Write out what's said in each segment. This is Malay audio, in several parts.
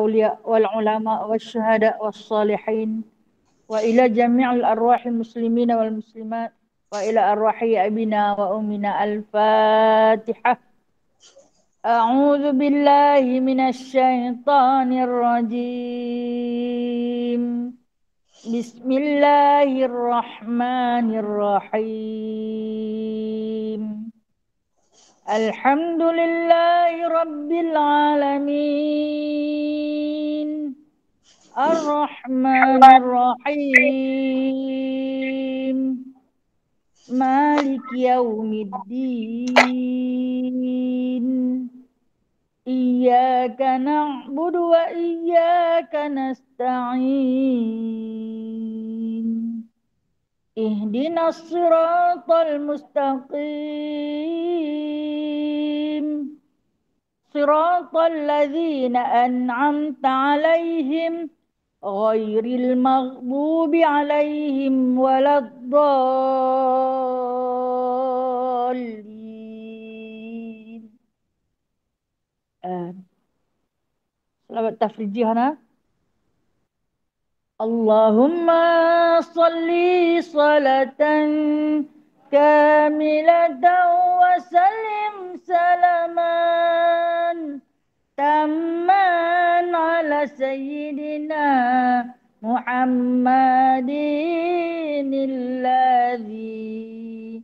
الأولياء والعلماء والشهداء والصالحين وإلى جميع الأرواح المسلمين والمسلمات وإلى أرواح أبينا وأمنا. الفاتحة. أعوذ بالله من الشيطان الرجيم. بسم الله الرحمن الرحيم. الحمد لله رب العالمين الرحمن الرحيم مالك يوم الدين إياك نعبد وإياك نستعين اهدنا الصراط المستقيم صراط الذين أنعمت عليهم غير المغضوب عليهم ولا الضالين. Selawat tafrijih Hana. Allahumma salli salatan kamilatan wa sallim salaman tamman ala sayyidina Muhammadin alladhi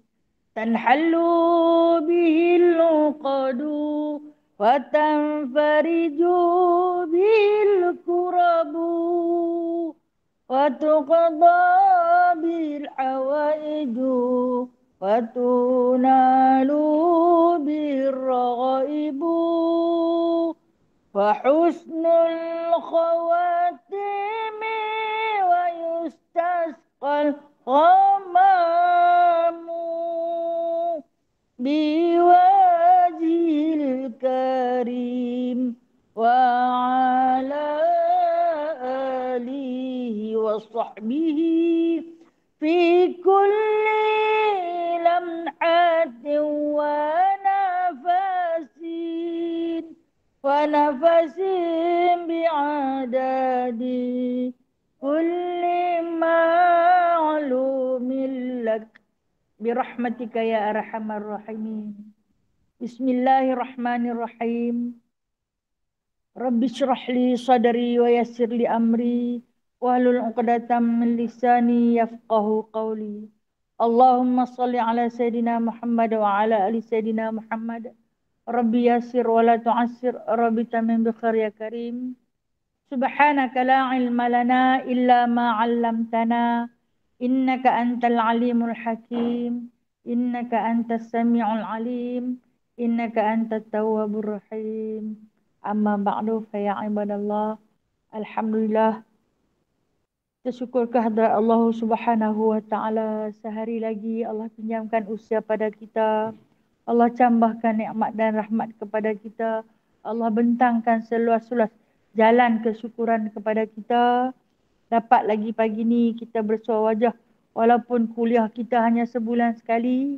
tanhallu bihil uqadu wa tanfariju bihil kurabu wa tuqadha bil hawaiju wa tunalu bir ghaibu wa husnul khawatimi wa yustasqal ghamamu biwajhil karim wa ala alihi wa sahbihi fi kulli lamhatin wa nafasin bi'adadi kulli ma'lumin lak birahmatika ya arhamar rahimin. Bismillahirrahmanirrahim. Rabbi syrah li sadri wa yassir li amri wahlul 'uqdatam min lisani yafqahu qawli. Allahumma shalli ala sayidina Muhammad wa ala ali sayidina Muhammad. Rabbi yassir wa la tu'assir, Rabbi tamim bi khair ya karim. Subhanaka la ilma lana illa ma 'allamtana innaka antal alimul hakim, innaka antas sami'ul alim, innaka antat tawwabur rahim. Amma ba'du fa ya ibadallah, alhamdulillah, kita syukur kehadrat Allah Subhanahu wa taala, sehari lagi Allah pinjamkan usia pada kita. Allah tambahkan nikmat dan rahmat kepada kita. Allah bentangkan seluas-luas jalan kesyukuran kepada kita. Dapat lagi pagi ni kita bersuah wajah walaupun kuliah kita hanya sebulan sekali.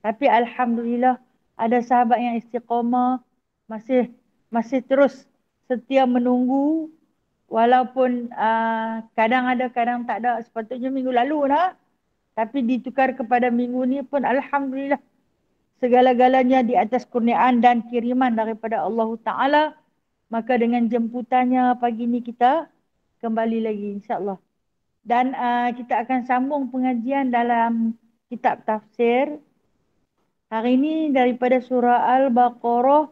Tapi alhamdulillah ada sahabat yang istiqamah, masih terus setia menunggu walaupun kadang ada kadang tak ada. Sepatutnya minggu lalu lah, tapi ditukar kepada minggu ni pun alhamdulillah. Segala-galanya di atas kurniaan dan kiriman daripada Allah Ta'ala. Maka dengan jemputannya pagi ni kita kembali lagi insyaAllah. Dan kita akan sambung pengajian dalam kitab tafsir. Hari ini daripada surah Al-Baqarah,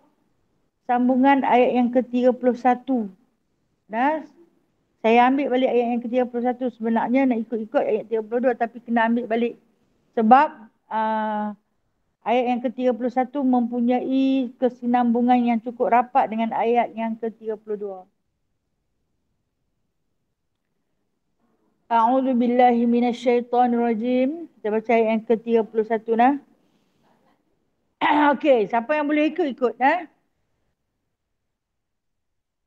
sambungan ayat yang ke-31. Nah, saya ambil balik ayat yang ke-31. Sebenarnya nak ikut-ikut ayat 32 tapi kena ambil balik. Sebab ayat yang ke-31 mempunyai kesinambungan yang cukup rapat dengan ayat yang ke-32. A'udzu billahi minasyaitonir rajim. Kita baca ayat yang ke-31 nah. Okey, siapa yang boleh ikut nah?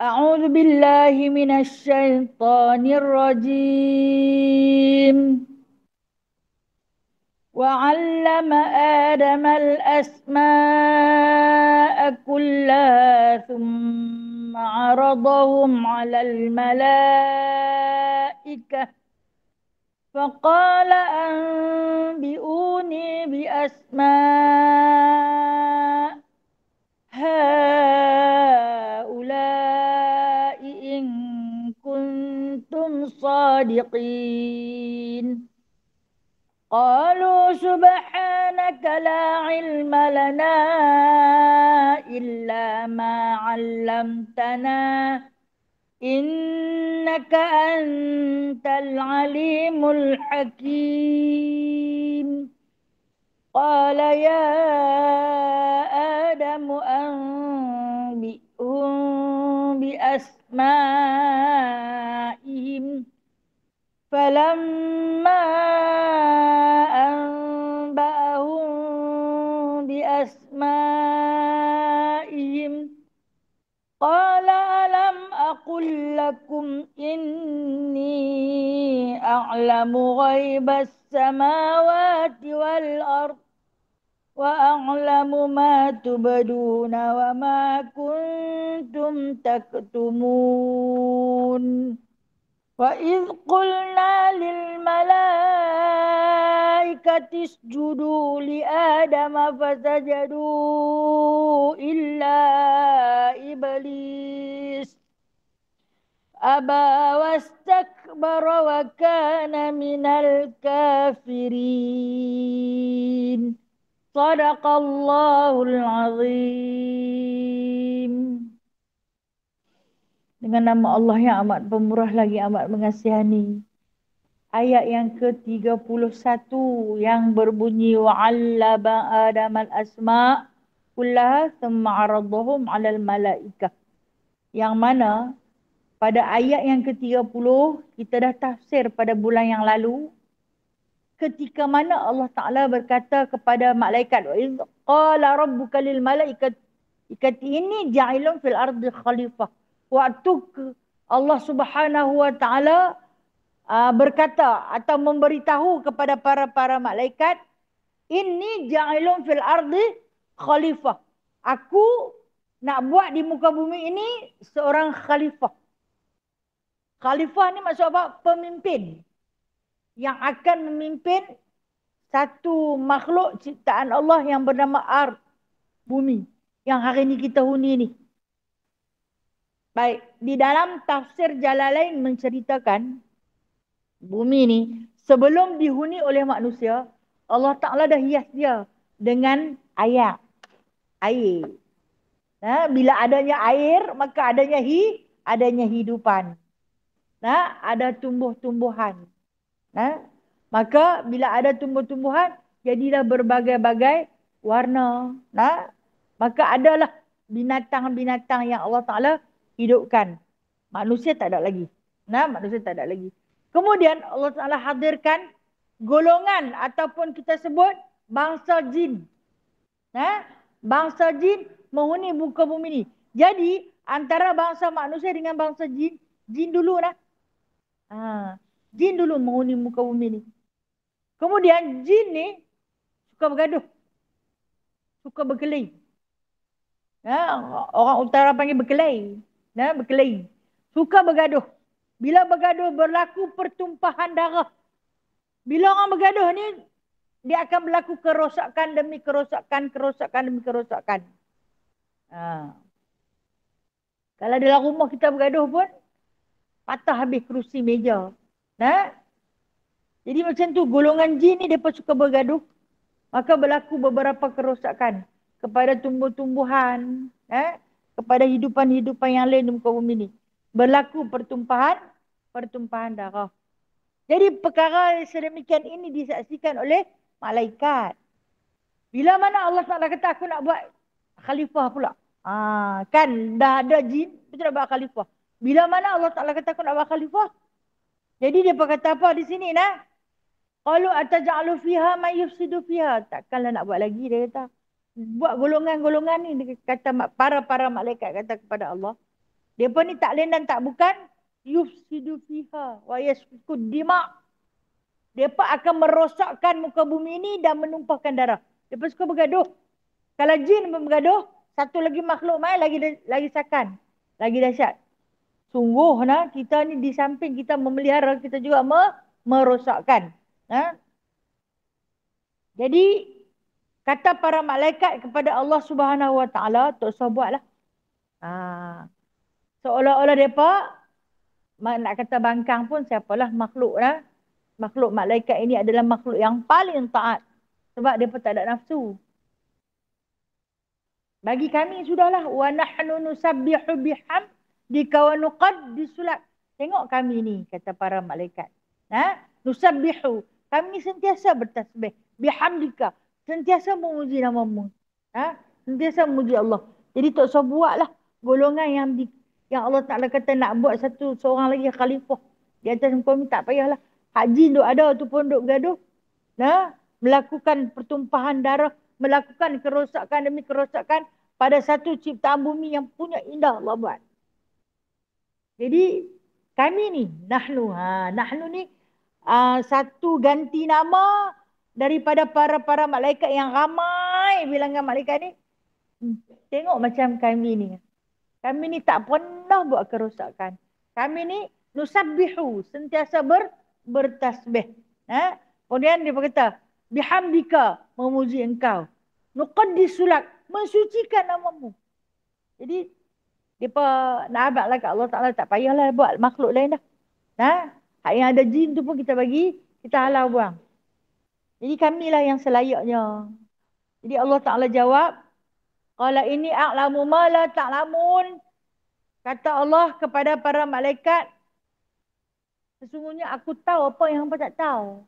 A'udzu billahi minasyaitonir rajim. وعلم آدم الأسماء كلها ثم عرضهم على الملائكة فقال أنبئوني بأسماء هؤلاء إن كنتم صادقين قالوا سبحانك لا علم لنا إلا ما علمتنا إنك أنت العليم الحكيم قال يا آدم أنبئهم بأسمائهم فلما أنبأهم بأسمائهم قال ألم أقل لكم إني أعلم غيب السماوات والأرض وأعلم ما تبدون وما كنتم تكتمون وإذ قلنا للملائكة اسجدوا لآدم فسجدوا إلا إبليس أبى واستكبر وكان من الكافرين صدق الله العظيم. Dengan nama Allah yang amat pemurah lagi amat mengasihani. Ayat yang ke-31 yang berbunyi wa'allama Adam al-asma' kullaha thumma 'aradahum 'alal malaikah. Yang mana pada ayat yang ke-30 kita dah tafsir pada bulan yang lalu ketika mana Allah Taala berkata kepada malaikat wa idz qala rabbuka lil malaikati inni ja'ilun fil ardi khalifah. Waktu Allah Subhanahu wa taala berkata atau memberitahu kepada para malaikat, inni ja'ilun fil ardi khalifah. Aku nak buat di muka bumi ini seorang khalifah. Khalifah ni maksud apa? Pemimpin yang akan memimpin satu makhluk ciptaan Allah yang bernama ard, bumi, yang hari ini kita huni ni. Baik, di dalam tafsir Jalalain menceritakan bumi ni sebelum dihuni oleh manusia, Allah Ta'ala dah hias dia dengan air. Bila adanya air, maka adanya hidupan. Ada tumbuh-tumbuhan. Maka bila ada tumbuh-tumbuhan, jadilah berbagai-bagai warna. Maka adalah binatang-binatang yang Allah Ta'ala hidupkan. Manusia tak ada lagi. Manusia tak ada lagi. Kemudian Allah Ta'ala hadirkan golongan ataupun kita sebut bangsa jin. Bangsa jin menghuni muka bumi ni. Jadi antara bangsa manusia dengan bangsa jin, jin dulu jin dulu menghuni muka bumi ni. Kemudian jin ni suka bergaduh. Suka berkelahi. Orang utara panggil berkelahi. Berkelahi. Suka bergaduh. Bila bergaduh berlaku pertumpahan darah. Bila orang bergaduh ni, dia akan berlaku kerosakan demi kerosakan, kerosakan demi kerosakan. Kalau dalam rumah kita bergaduh pun, patah habis kerusi meja. Jadi macam tu, golongan jin ni mereka suka bergaduh. Maka berlaku beberapa kerosakan kepada tumbuh-tumbuhan, kepada hidupan-hidupan yang lain di muka bumi ni. Berlaku pertumpahan darah. Jadi perkara sedemikian ini disaksikan oleh malaikat. Bila mana Allah Ta'ala kata aku nak buat khalifah pula. Kan dah ada jin, kita nak buat khalifah. Bila mana Allah Ta'ala kata aku nak buat khalifah. Jadi dia kata apa di sini qalu ataj'alu fiha may yufsidu fiha. Takkanlah nak buat lagi dia kata. Buat golongan-golongan ni dia kata para malaikat kata kepada Allah. Depa ni tak lain dan tak bukan yufsidu fiha wa yasfikud dima'. Depa akan merosakkan muka bumi ini dan menumpahkan darah. Depa suka bergaduh. Kalau jin bergaduh, satu lagi makhluk main lagi sakan. Lagi dahsyat. Sungguh kita ni di samping kita memelihara, kita juga merosakkan. Jadi kata para malaikat kepada Allah Subhanahu Wa Taala, tak usah buatlah. Seolah-olah mereka nak kata bangkang pun siapalah makhluk makhluk malaikat ini adalah makhluk yang paling taat. Sebab mereka tak ada nafsu. Bagi kami sudahlah. Wa nahnu nusabbihu bihamdika wa nuqaddisu lak. Tengok kami ni, kata para malaikat. Nusabbihu. Kami sentiasa bertasbih. Bihamdika. Sentiasa memuji namamu. Sentiasa memuji Allah. Jadi tak usah buatlah golongan yang Allah Ta'ala kata nak buat seorang lagi khalifah. Di atas muka bumi tak payahlah. Haji duk ada tu pun duk bergaduh. Melakukan pertumpahan darah. Melakukan kerosakan demi kerosakan pada satu ciptaan bumi yang punya indah Allah buat. Jadi kami ni, nahnu ni satu ganti nama daripada para malaikat yang ramai bilangan malaikat ni. Tengok macam kami ni. Kami ni tak pernah buat kerosakan. Kami ni nusabbihu, sentiasa bertasbih. Kemudian dia berkata, bihamdika, memuji engkau. Nuqaddisulak, mensucikan namamu. Jadi, mereka nak abadlah kat Allah Ta'ala, tak payahlah buat makhluk lain dah. Hak yang ada jin tu pun kita bagi, kita halau buang. Jadi kamilah yang selayaknya. Jadi Allah Ta'ala jawab, qala inni a'lamu ma la ta'lamun. Kata Allah kepada para malaikat, sesungguhnya aku tahu apa yang hampa tak tahu.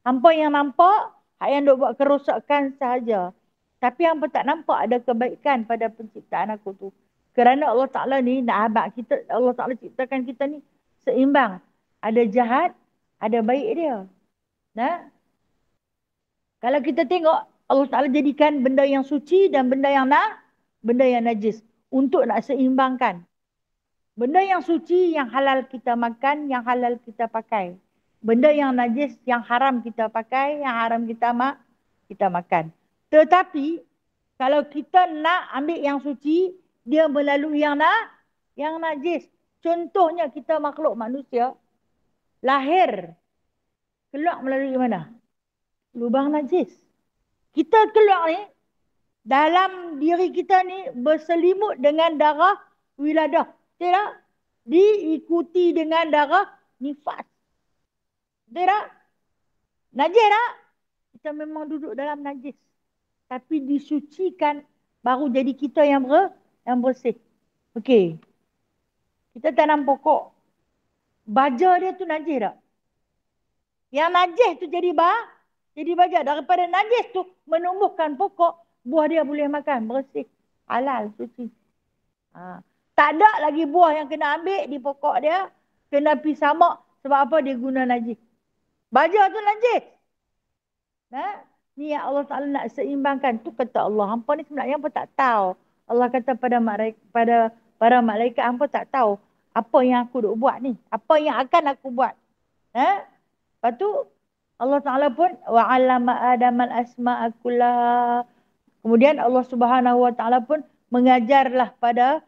Hampa yang nampak, hak yang duk buat kerosakan sahaja. Tapi hampa tak nampak ada kebaikan pada penciptaan aku tu. Kerana Allah Ta'ala ni nak abad kita, Allah Ta'ala ciptakan kita ni seimbang. Ada jahat, ada baik dia. Kalau kita tengok, Allah Ta'ala jadikan benda yang suci dan benda yang najis. Untuk nak seimbangkan. Benda yang suci, yang halal kita makan, yang halal kita pakai. Benda yang najis, yang haram kita pakai, yang haram kita makan. Tetapi, kalau kita nak ambil yang suci, dia melalui yang najis. Contohnya kita makhluk manusia, lahir, keluar melalui mana? Lubang najis. Kita keluar ni, dalam diri kita ni berselimut dengan darah wiladah. Tidak? Diikuti dengan darah nifas. Tidak? Najis tak? Kita memang duduk dalam najis. Tapi disucikan, baru jadi kita yang bersih. Okey. Kita tanam pokok. Baja dia tu najis tak? Yang najis tu jadi baja. Daripada najis tu menumbuhkan pokok, buah dia boleh makan, bersih. Halal, suci. Tak ada lagi buah yang kena ambil di pokok dia, kena pergi samak. Sebab apa? Dia guna najis. Baja tu najis. Ni yang Allah Ta'ala nak seimbangkan. Tu kata Allah. Hampa ni sebenarnya hampa tak tahu. Allah kata pada para malaikat, hampa tak tahu apa yang aku duk buat ni. Apa yang akan aku buat. Lepas tu Allah Ta'ala pun wa'allama Adam al-asma'a kullaha. Kemudian Allah Subhanahu Wa Ta'ala pun mengajarlah pada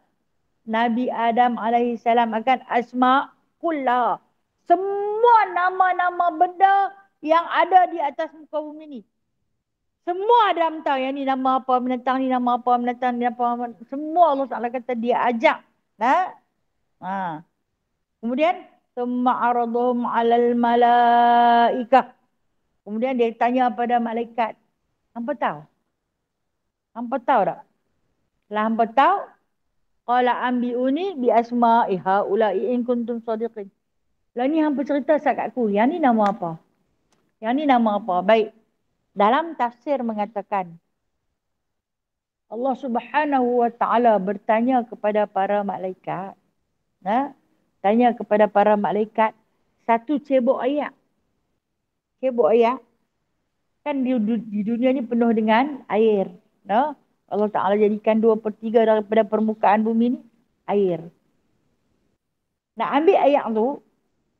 Nabi Adam alaihissalam akan asma' kullaha. Semua nama-nama benda yang ada di atas muka bumi ni. Semua Adam tahu yang ni nama apa, binatang ni nama apa, binatang ni apa. Semua Allah Ta'ala kata dia ajak. Kemudian Suma'aradhum 'alal malaikah. Kemudian dia tanya pada malaikat. Hampa tahu? Hampa tahu tak? Kalau hampa tahu, qala ambi'uni bi asma'i haula'i in kuntum shadiqin. Lah ni hampa cerita kat aku. Yang ni nama apa? Yang ni nama apa? Baik. Dalam tafsir mengatakan, Allah Subhanahu Wa Ta'ala bertanya kepada para malaikat. Tanya kepada para malaikat satu cebok air. Cebok air. Kan di dunia ni penuh dengan air. Allah Ta'ala jadikan 2/3 daripada permukaan bumi ni air. Nak ambil air tu,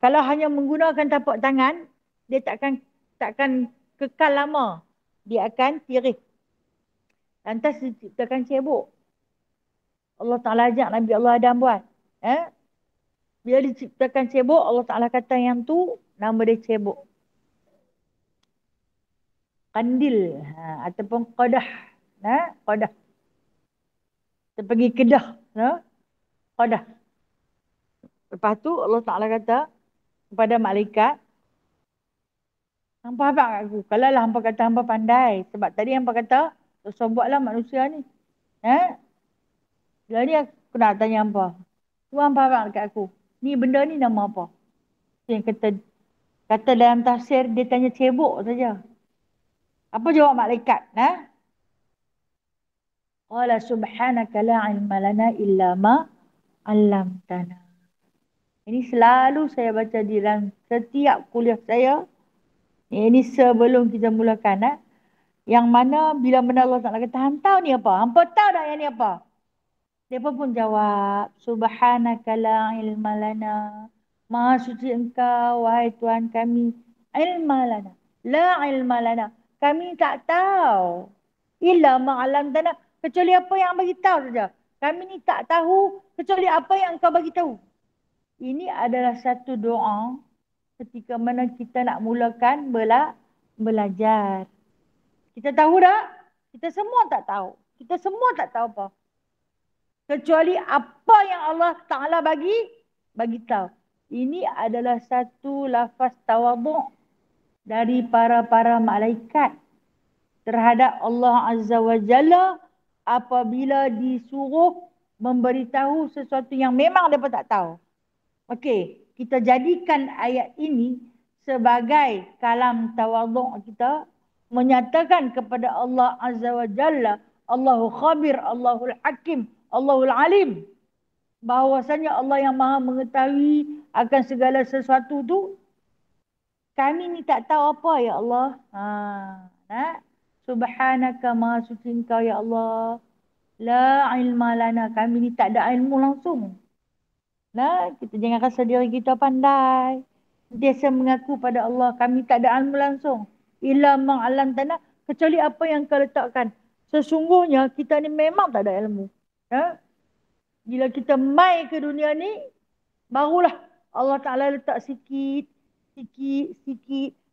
kalau hanya menggunakan tapak tangan, dia takkan kekal lama. Dia akan tirih. Lantas diciptakan cebok. Allah Ta'ala ajak Nabi Allah Adam buat. Bila diciptakan cebok, Allah Ta'ala kata yang tu, nama dia cebok. Kandil. Ataupun qadah. Qadah. Kita pergi kedah. Qadah. Lepas tu Allah Ta'ala kata kepada malaikat, hampa habaq kat aku. Kalau lah hampa kata hampa pandai. Sebab tadi hampa kata, dosa buatlah manusia ni. Jadi aku nak tanya hampa. Tu hampa habaq kat aku. Ni benda ni nama apa? Yang kata dalam tafsir, dia tanya cebok saja. Apa jawab malaikat? Qala subhanaka la ilma lana illa ma 'allamtana. Ini selalu saya baca di dalam setiap kuliah saya. Ini sebelum kita mulakan. Yang mana bila mana Allah Ta'ala kata, hang tahu ni apa? Hampa tahu tak yang ni apa? Dia pun jawab, subhanaka la ilma lana. Maha suci engkau, wahai Tuhan kami. Ilma lana. La ilma lana. Kami tak tahu. Illa ma'alam tanah. Kecuali apa yang bagi tahu saja. Kami ni tak tahu kecuali apa yang engkau bagi tahu. Ini adalah satu doa ketika mana kita nak mulakan belajar. Kita tahu tak? Kita semua tak tahu. Kita semua tak tahu apa. Kecuali apa yang Allah Ta'ala bagi tahu. Ini adalah satu lafaz tawaduk dari para malaikat terhadap Allah Azza wa Jalla apabila disuruh memberitahu sesuatu yang memang mereka tak tahu. Okey, kita jadikan ayat ini sebagai kalam tawaduk kita, menyatakan kepada Allah Azza wa Jalla, Allahu Khabir, Allahul Hakim, Allahul Alim, bahawasanya Allah yang maha mengetahui akan segala sesuatu tu. Kami ni tak tahu apa ya Allah. Subhanaka maha suci engkau ya Allah. La ilma lana. Kami ni tak ada ilmu langsung. Kita jangan rasa diri kita pandai. Dia mengaku pada Allah, kami tak ada ilmu langsung. Illa ma'alam tanah. Kecuali apa yang kau letakkan. Sesungguhnya kita ni memang tak ada ilmu. Bila kita mai ke dunia ni, barulah Allah Ta'ala letak sikit.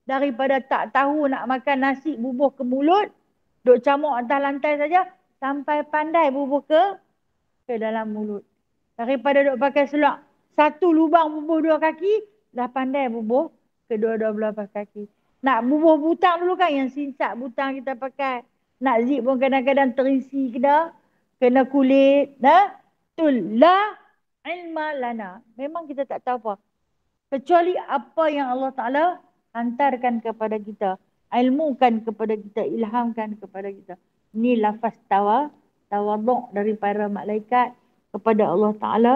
Daripada tak tahu nak makan nasi bubuh ke mulut, duk camuk atas lantai saja, sampai pandai bubuh ke dalam mulut. Daripada duk pakai seluar satu lubang bubuh 2 kaki, dah pandai bubuh kedua-dua belah kaki. Nak bubuh butang dulu kan, yang sinsat butang kita pakai. Nak zip pun kadang-kadang terisi kena kulit. La ilma lana. Memang kita tak tahu apa. Kecuali apa yang Allah Ta'ala hantarkan kepada kita. Ilmukan kepada kita, ilhamkan kepada kita. Ini lafaz tawaduk dari para malaikat kepada Allah Ta'ala.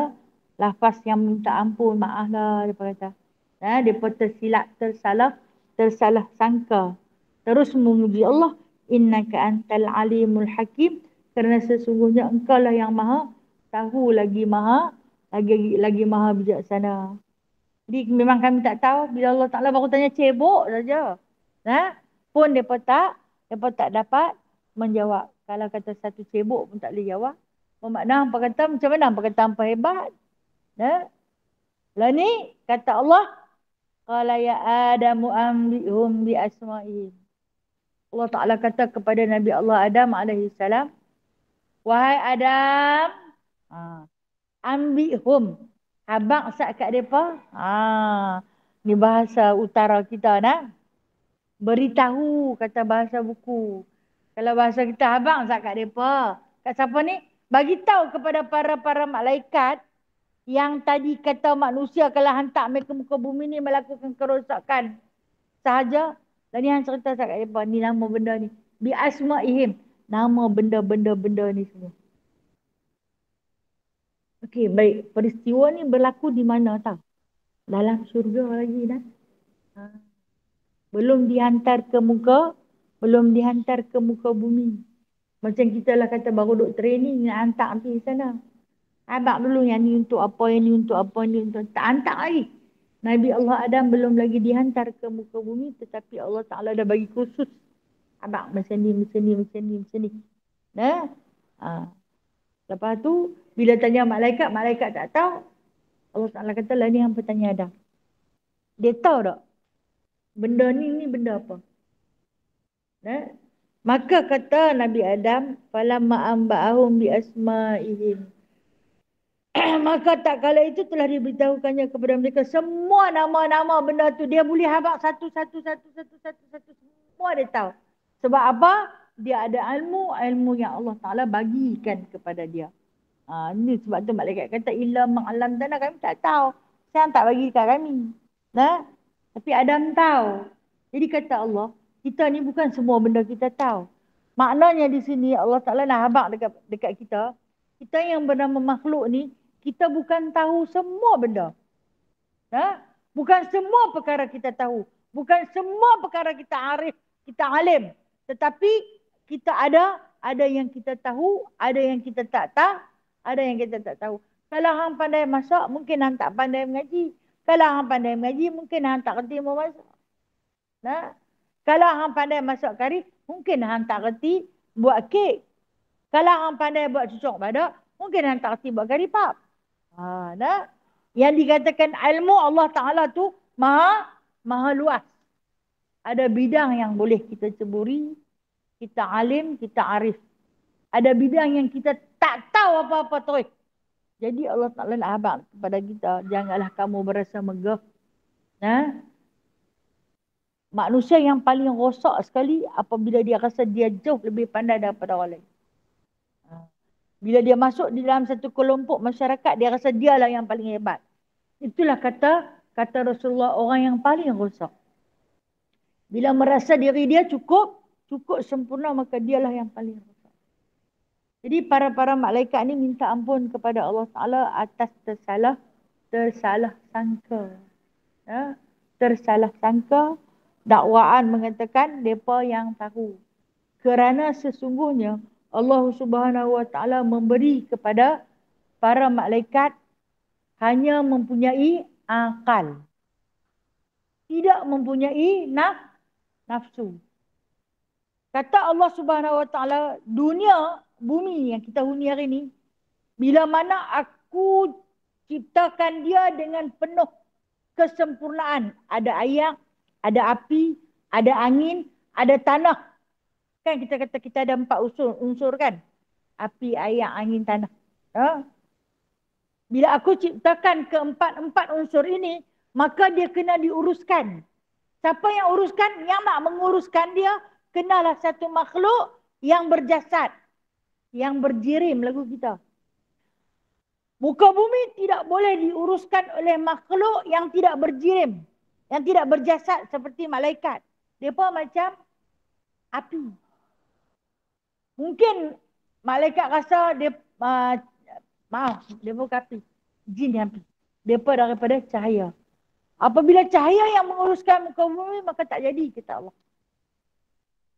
Lafaz yang minta ampun, maaf lah, dia kata. Dia tersilap, tersalah sangka. Terus memuji Allah. Innaka antal alimul hakim. Kerana sesungguhnya engkau lah yang maha tahu, lagi maha bijaksana. Jadi memang kami tak tahu. Bila Allah Ta'ala baru tanya cebok saja. Pun mereka tak dapat menjawab. Kalau kata satu cebok pun tak boleh jawab. Bermakna hampa kata macam mana? Hampa kata hampa hebat. Lah ni kata Allah, qala ya Adamu ambihum bi asma'ihim. Allah Ta'ala kata kepada Nabi Allah Adam alaihissalam, wahai Adam, ambihum, habaq sat kat depa. Ni bahasa utara kita beritahu, kata bahasa buku. Kalau bahasa kita, habaq sat kat depa. Kat siapa ni? Bagi tahu kepada para malaikat yang tadi kata manusia kalau hantar mereka muka bumi ni melakukan kerosakan sahaja. Dan ni yang cerita kat depa, ni nama benda ni. Bi asma'ihim, nama benda-benda ni semua. Okey, baik. Peristiwa ni berlaku di mana tahu? Dalam syurga lagi Belum dihantar ke muka bumi. Macam kita lah kata baru duk training nak hantar pergi sana. Abang dulu yang ni untuk apa, yang ni untuk apa, ni untuk tak hantar lagi. Nabi Allah Adam belum lagi dihantar ke muka bumi, tetapi Allah Ta'ala dah bagi khusus. Abang macam ni. Lepas tu, bila tanya malaikat, malaikat tak tahu. Allah Ta'ala kata lah ni hampa tanya Adam. Dia tahu tak? Benda ni benda apa? Eh? Maka kata Nabi Adam, falamma amba'ahum bi asma'ihim. Maka tak kala itu telah diberitahukannya kepada mereka semua nama-nama benda tu. Dia boleh habaq satu. Semua dia tahu. Sebab apa? Dia ada ilmu yang Allah Ta'ala bagikan kepada dia. Ini sebab tu malaikat kata, illa ma'alam tanah, kami tak tahu. Saya tak bagi dekat kami. Nah? Tapi Adam tahu. Jadi kata Allah, kita ni bukan semua benda kita tahu. Maknanya di sini Allah Ta'ala nak habaq dekat kita. Kita yang bernama makhluk ni, kita bukan tahu semua benda. Ha? Bukan semua perkara kita tahu. Bukan semua perkara kita arif, kita alim. Tetapi kita ada yang kita tahu, ada yang kita tak tahu, ada yang kita tak tahu. Kalau hang pandai masak, mungkin hang tak pandai mengaji. Kalau hang pandai mengaji, mungkin hang tak kerti memasak. Nah, kalau hang pandai masak kari, mungkin hang tak kerti buat kek. Kalau hang pandai buat cucuk badak, mungkin hang tak kerti buat kari pap. Nah. Yang dikatakan ilmu Allah Ta'ala tu maha luas. Ada bidang yang boleh kita ceburi, kita alim, kita arif. Ada bidang yang kita tak tahu apa-apa terus. Jadi Allah Ta'ala nak habaq kepada kita, janganlah kamu berasa megah. Nah, manusia yang paling rosak sekali apabila dia rasa dia jauh lebih pandai daripada orang lain. Bila dia masuk di dalam satu kelompok masyarakat, dia rasa dialah yang paling hebat. Itulah kata Rasulullah, orang yang paling rosak. Bila merasa diri dia cukup sempurna, maka dialah yang paling rosak. Jadi para malaikat ni minta ampun kepada Allah Ta'ala atas tersalah sangka. Ya? Tersalah sangka, dakwaan mengatakan mereka yang tahu. Kerana sesungguhnya Allah Subhanahu Wa Ta'ala memberi kepada para malaikat hanya mempunyai akal. Tidak mempunyai nafsu. Kata Allah Subhanahu Wa Ta'ala, bumi yang kita huni hari ini, bila mana aku ciptakan dia dengan penuh kesempurnaan. Ada air, ada api, ada angin, ada tanah. Kan kita kata kita ada 4 unsur kan? Api, air, angin, tanah. Bila aku ciptakan keempat unsur ini, maka dia kena diuruskan. Siapa yang uruskan? Yang nak menguruskan dia, kenalah satu makhluk yang berjasad, yang berjirim lagu kita. Muka bumi tidak boleh diuruskan oleh makhluk yang tidak berjirim, yang tidak berjasad seperti malaikat. Mereka macam api. Mungkin malaikat rasa dia dia bukan api, jin yang api. Mereka daripada cahaya. Apabila cahaya yang menguruskan muka bumi, maka tak jadi, kata Allah.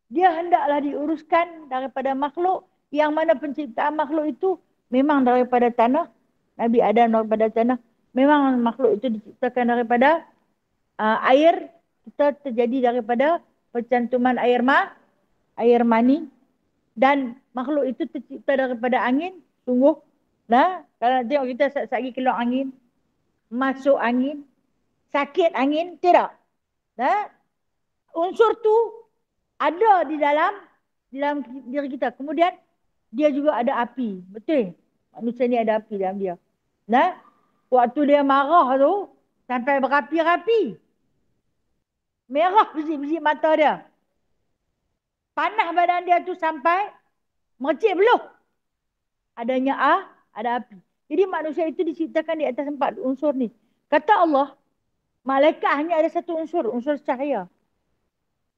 Dia hendaklah diuruskan daripada makhluk, yang mana penciptaan makhluk itu memang daripada tanah. Nabi Adam daripada tanah. Memang makhluk itu diciptakan daripada air. Kita terjadi daripada percantuman air mani. Dan makhluk itu tercipta daripada angin. Sungguh. Nah, kalau tengok kita lagi keluar angin, masuk angin, sakit angin, tidak. Nah, unsur tu ada di dalam diri kita. Kemudian dia juga ada api. Betul? Manusia ni ada api dalam dia. Nah, waktu dia marah tu sampai berapi-rapi. Merah biji-biji mata dia. Panas badan dia tu sampai mercik beluh. Adanya ada api. Jadi manusia itu diciptakan di atas 4 unsur ni. Kata Allah, malaikat hanya ada satu unsur cahaya.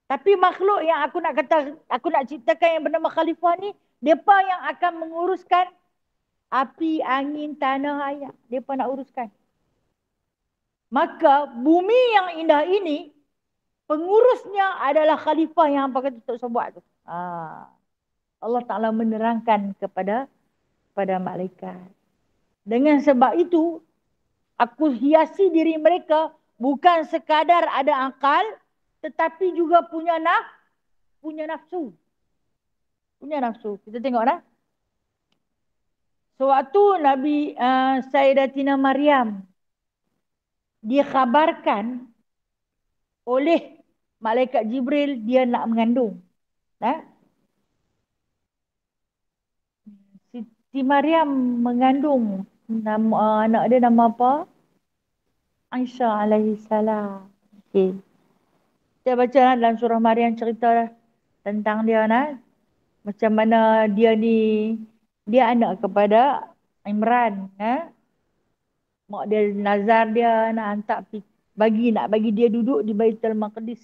Tapi makhluk yang aku nak ciptakan yang bernama khalifah ni, mereka yang akan menguruskan api, angin, tanah, air. Mereka nak uruskan. Maka bumi yang indah ini, pengurusnya adalah khalifah yang hampa kata tak usah buat tu. Allah Ta'ala menerangkan kepada malaikat. Dengan sebab itu, aku hiasi diri mereka bukan sekadar ada akal, tetapi juga punya nafsu. Punya nafsu. Kita tengok dah. Sewaktu Nabi Sayyidatina Maryam dikhabarkan oleh malaikat Jibril dia nak mengandung. Siti Maryam mengandung anak dia nama apa? Aisyah alaihi salam. Okey. Kita baca dalam surah Maryam cerita tentang dia macam mana dia anak kepada Imran. Mak dia nazar dia nak hantar nak bagi dia duduk di Baitul Maqdis.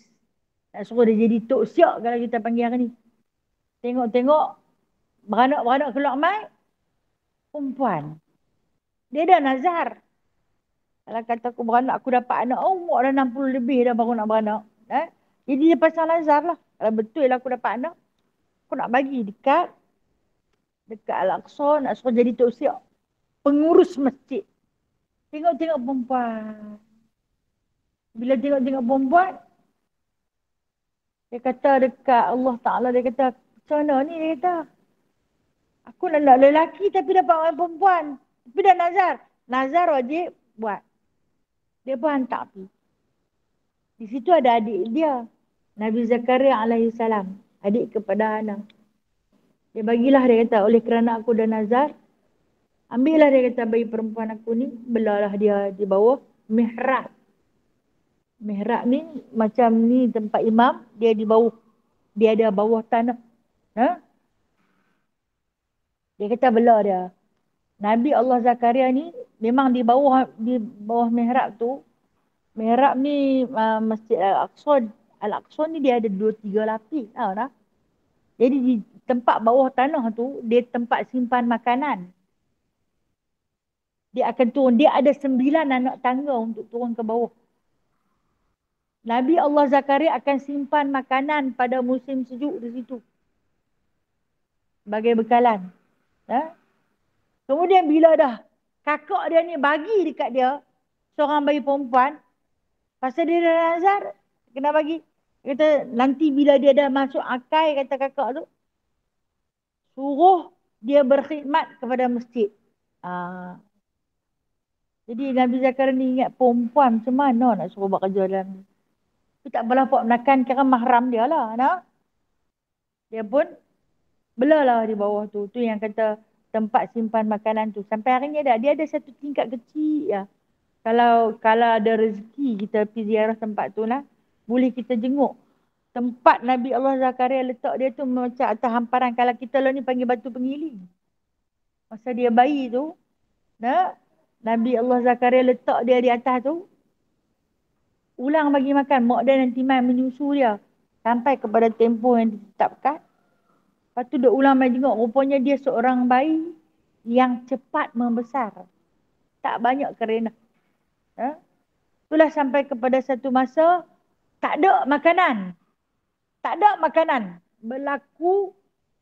Nak suruh dia jadi tok siak kalau kita panggil hari ni. Tengok-tengok beranak-beranak keluar mai perempuan. Dia dah nazar. Kalau kata aku beranak, aku dapat anak. Oh, umur dah 60 lebih dah baru nak beranak. Jadi dia pasang nazar lah. Kalau betul lah aku dapat anak, aku nak bagi dekat Al-Aqsa, nak suruh jadi tok siak. Pengurus masjid. Tengok-tengok perempuan. Bila tengok-tengok perempuan, dia kata dekat Allah Ta'ala, dia kata, macam mana ni? Dia kata, aku nak lelaki tapi dapat orang perempuan. Tapi dah nazar. Nazar wajib buat. Dia pun hantar pergi. Di situ ada adik dia. Nabi Zakaria alaihi salam. Adik kepada Hana. Dia bagilah, dia kata, oleh kerana aku dah nazar, ambillah, dia kata, bayi perempuan aku ni, belalah dia di bawah mihrab. Mihrab ni macam ni tempat imam, dia di bawah. Dia ada bawah tanah. Dia kata belah dia. Nabi Allah Zakaria ni memang di bawah mihrab tu. Mihrab ni Masjid Al-Aqsa. Al-Aqsa ni dia ada 2-3 lapis. Tahu tak? Jadi di tempat bawah tanah tu, dia tempat simpan makanan. Dia akan turun. Dia ada 9 anak tangga untuk turun ke bawah. Nabi Allah Zakaria akan simpan makanan pada musim sejuk di situ. Sebagai bekalan. Kemudian bila dah kakak dia ni bagi dekat dia seorang bayi perempuan, pasal dia dah nazar, kena bagi. Dia kata nanti bila dia dah masuk akal, kata kakak tu, suruh dia berkhidmat kepada masjid. Jadi Nabi Zakaria ni ingat perempuan macam mana nak suruh buat kerja dalam ni. Tapi tak apalah, Pak menakan kira mahram dia lah. Dia pun belalah di bawah tu. Tu yang kata tempat simpan makanan tu. Sampai hari ni dia ada satu tingkat kecil ya. Kalau ada rezeki kita pergi ziarah tempat tu lah, boleh kita jenguk. Tempat Nabi Allah Zakaria letak dia tu macam atas hamparan. Kalau kita lah ni panggil batu pengiling. Masa dia bayi tu, Nabi Allah Zakaria letak dia di atas tu, ulang bagi makan. Mak dia nanti mai menyusu dia sampai kepada tempoh yang ditetapkan. Lepas tu dia ulang mai jenguk. Rupanya dia seorang bayi yang cepat membesar. Tak banyak kerana. Itulah sampai kepada satu masa tak ada makanan. Tak ada makanan. Berlaku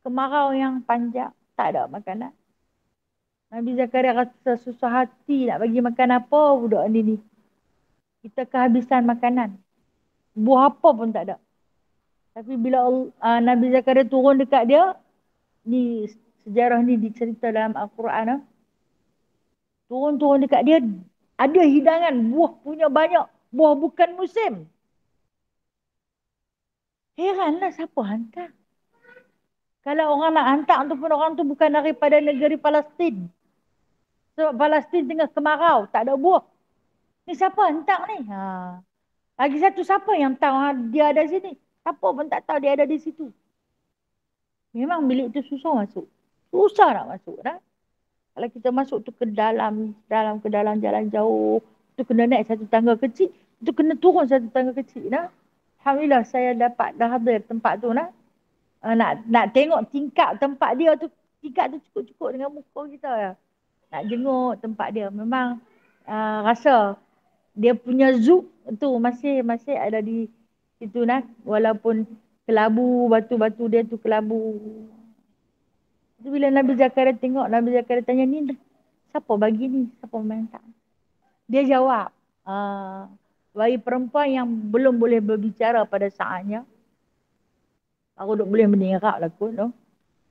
kemarau yang panjang. Tak ada makanan. Nabi Zakaria rasa susah hati nak bagi makan apa budak ni. Kita kehabisan makanan. Buah apa pun tak ada. Tapi bila Nabi Zakaria turun dekat dia, ni sejarah ni dicerita dalam Al-Quran. Turun-turun dekat dia, ada hidangan. Buah punya banyak. Buah bukan musim. Heranlah siapa hantar. Kalau orang nak hantar tu pun orang tu bukan daripada negeri Palestin. Sebab Palestin tengah kemarau. Tak ada buah. Ni siapa hantar ni? Lagi satu siapa yang tahu dia ada sini? Siapa pun tak tahu dia ada di situ. Memang bilik tu susah masuk. Susah nak masuk. Kalau kita masuk tu ke dalam jalan jauh. Tu kena naik satu tangga kecil. Tu kena turun satu tangga kecil. Alhamdulillah saya dapat dah hadir tempat tu. Nak tengok tingkap tempat dia tu. Tingkap tu cukup-cukup dengan muka kita. Nak jenguk tempat dia. Memang rasa dia punya zouk tu masih ada di situ. Walaupun kelabu, batu-batu dia tu kelabu. Bila Nabi Zakaria tengok, Nabi Zakaria tanya, ni siapa bagi ni? Siapa minta? Dia jawab, bayi perempuan yang belum boleh berbicara pada saatnya, aku tak boleh mendengar lah kot.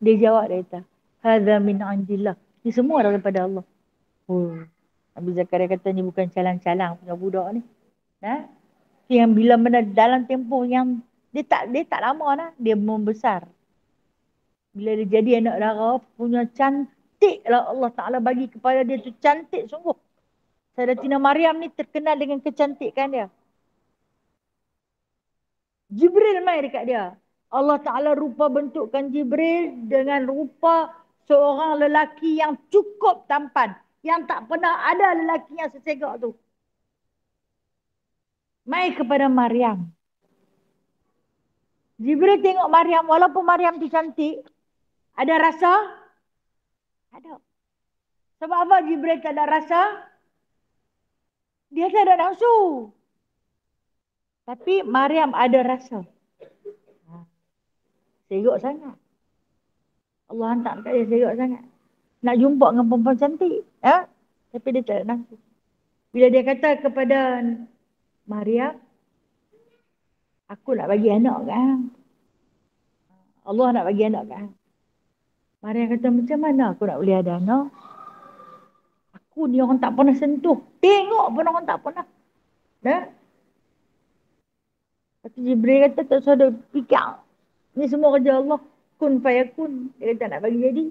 Dia jawab, dia kata, hadza min indillah. Ni semua daripada Allah. Oh. Nabi Zakaria kata ni bukan calang-calang punya budak ni. Nah, yang bila mana dalam tempoh yang dia tak lama lah, dia membesar. Bila dia jadi anak dara, punya cantik lah Allah Ta'ala bagi kepada dia tu, cantik sungguh. Sayyidatina Maryam ni terkenal dengan kecantikan dia. Jibril mai dekat dia. Allah Ta'ala rupa bentukkan Jibril dengan rupa seorang lelaki yang cukup tampan. Yang tak pernah ada lelaki yang sesegak tu. Mai kepada Maryam. Jibril tengok Maryam, walaupun Maryam tu cantik, ada rasa? Ada. Sebab apa Jibril tak ada rasa? Dia tak ada nafsu. Tapi Maryam ada rasa. Serok sangat. Allah hantar kat dia serok sangat. Nak jumpa dengan perempuan cantik. Ya? Tapi dia tak ada nafsu. Bila dia kata kepada Maryam, aku nak bagi anak kan. Allah nak bagi anak kan. Maryam kata, macam mana aku nak boleh ada anak? Aku ni orang tak pernah sentuh. Tengok pun orang tak pernah. Ya? Lepas Jibril kata, tak usah ada fikir. Ni semua kerja Allah. Kun fayakun. Dia kata nak bagi jadi.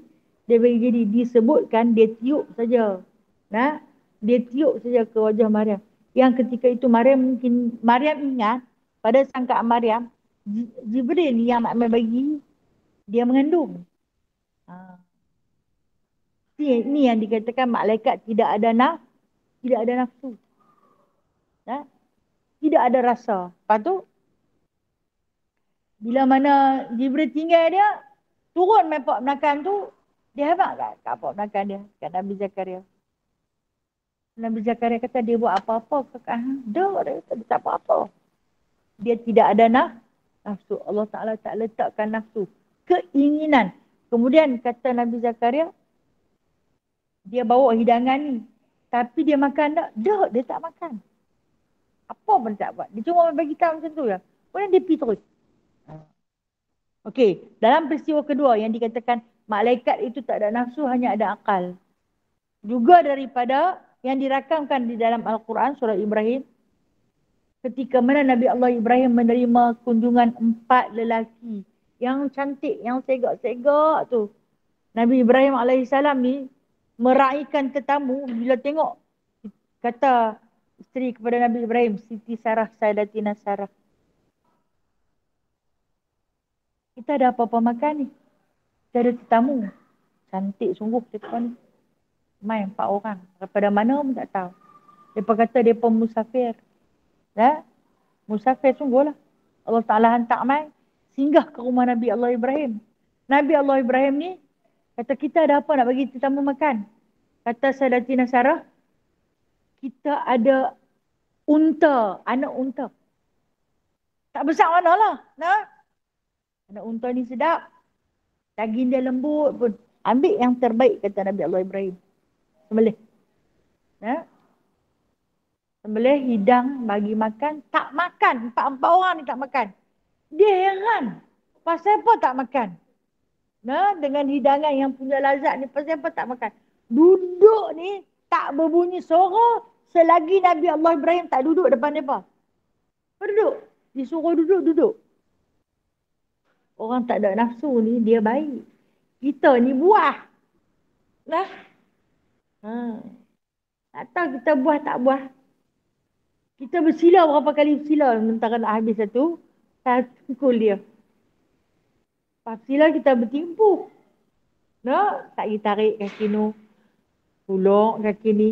Dia bagi jadi. Disebutkan, dia tiup saja. Nah, dia tiup saja ke wajah Maryam. Yang ketika itu Maryam ingat pada sangkaan Maryam, Jibril ni yang nak bagi, dia mengandung. Ini yang dikatakan malaikat tidak ada nafsu. Nah, tidak ada rasa. Lepas tu, bila mana Jibril tinggal dia, turun main pak menakan tu, dia habaq kat pak menakan dia, kat Nabi Zakaria. Nabi Zakaria kata, dia buat apa-apa ke Kak? Dia tak apa-apa. Dia tidak ada nafsu. Allah Ta'ala tak letakkan nafsu. Keinginan. Kemudian kata Nabi Zakaria, dia bawa hidangan ni. Tapi dia makan tak? Dia tak makan. Apa pun tak buat. Dia cuma bagi tahu macam tu je. Kemudian dia pergi terus. Okey, dalam peristiwa kedua yang dikatakan malaikat itu tak ada nafsu, hanya ada akal. Juga daripada yang dirakamkan di dalam Al-Quran surah Ibrahim, ketika mana Nabi Allah Ibrahim menerima kunjungan 4 lelaki yang cantik, yang segak-segak tu. Nabi Ibrahim AS ni meraihkan tetamu. Bila tengok, kata isteri kepada Nabi Ibrahim, Siti Sarah, Sayyidatina Sarah, kita ada apa-apa makan ni? Kita ada tetamu. Cantik sungguh tetamu ni. Main 4 orang. Daripada mana pun tak tahu. Mereka kata mereka musafir. Ya? Musafir sungguh lah. Allah Ta'ala hantar mai singgah ke rumah Nabi Allah Ibrahim. Nabi Allah Ibrahim ni kata, kita ada apa nak bagi tetamu makan? Kata Sayyidatina Sarah, kita ada unta, anak unta. Tak besar mana lah. Nah? Anak unta ni sedap. Daging dia lembut pun. Ambil yang terbaik, kata Nabi Allah Ibrahim. Sembelih. Ya? Sembelih, hidang, bagi makan. Tak makan. 4 orang ni tak makan. Dia heran. Pasal apa tak makan? Nah, dengan hidangan yang punya lazat ni, pasal apa tak makan? Duduk ni tak berbunyi suara selagi Nabi Allah Ibrahim tak duduk depan mereka. Duduk. Disuruh duduk. Orang tak ada nafsu ni, dia baik. Kita ni buah. Nah. Tak tahu kita buah tak buah. Kita bersila berapa kali bersila. Sementara nak habis satu kul dia. Lepas bersila kita bertimpu. No? Tak pergi tarik kaki ni. Pulak kaki ni.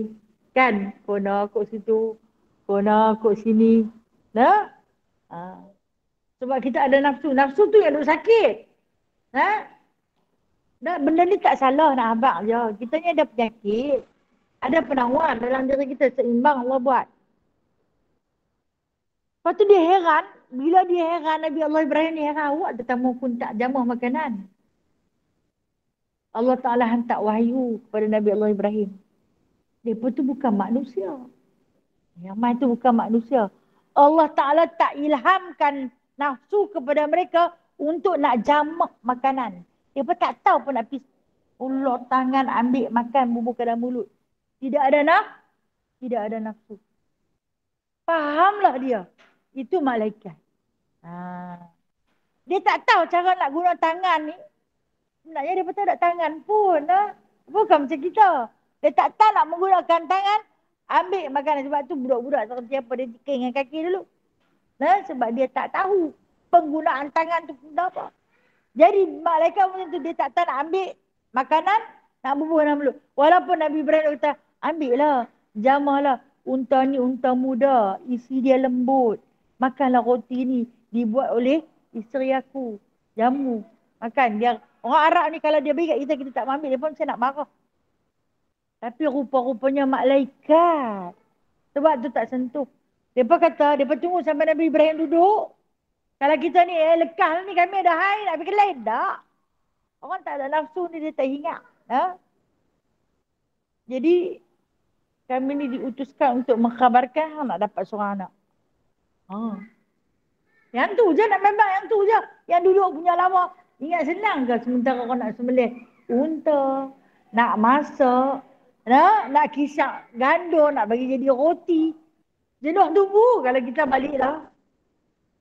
Kan? Kona kot situ. Kona kot sini. No? Sebab kita ada nafsu. Nafsu tu yang duk sakit. Benda ni tak salah nak habaq je. Kita ni ada penyakit. Ada penawar dalam diri kita. Seimbang Allah buat. Lepas tu dia heran. Bila dia heran, Nabi Allah Ibrahim ni heran. Awak tetamu pun tak jamah makanan. Allah Ta'ala hantar wahyu kepada Nabi Allah Ibrahim. Mereka tu bukan manusia. Yang main tu bukan manusia. Allah Ta'ala tak ilhamkan nafsu kepada mereka untuk nak jamah makanan. Mereka tak tahu pun nak pergi Ulur tangan ambil makan bubuh ke dalam mulut. Tidak ada tidak ada nafsu. Fahamlah dia. Itu malaikat. Ha. Dia tak tahu cara nak guna tangan ni. Sebenarnya dia tak ada tangan pun. Bukan macam kita. Dia tak tahu nak menggunakan tangan. Ambil makanan. Sebab tu budak-budak seperti apa dia tikai dengan kaki dulu. Sebab dia tak tahu penggunaan tangan tu pun apa. Jadi malaikat macam tu dia tak tahu nak ambil makanan. Nak bubuh dalam mulut. Walaupun Nabi Ibrahim kata, ambil lah. Jamahlah. Unta ni unta muda. Isi dia lembut. Makanlah roti ni. Dibuat oleh isteri aku. Jamu. Makan. Dia, orang Arab ni kalau dia beri kat kita, kita tak ambil. Dia pun saya nak marah. Tapi rupa-rupanya malaikat. Sebab tu tak sentuh. Mereka kata, mereka tunggu sampai Nabi Ibrahim duduk. Kalau kita ni lekah ni, kami ada hai nak pergi lain. Tak. Orang tak ada nafsu ni, dia tak ingat. Jadi, kami ni diutuskan untuk mengkhabarkan nak dapat seorang anak. Yang tu je nak memang yang tu je. Yang duduk punya lama. Ingat senang ke sementara kau nak sembelih unta, nak masak, nak kisah gandum, nak bagi jadi roti. Jenuh tubuh kalau kita balik lah.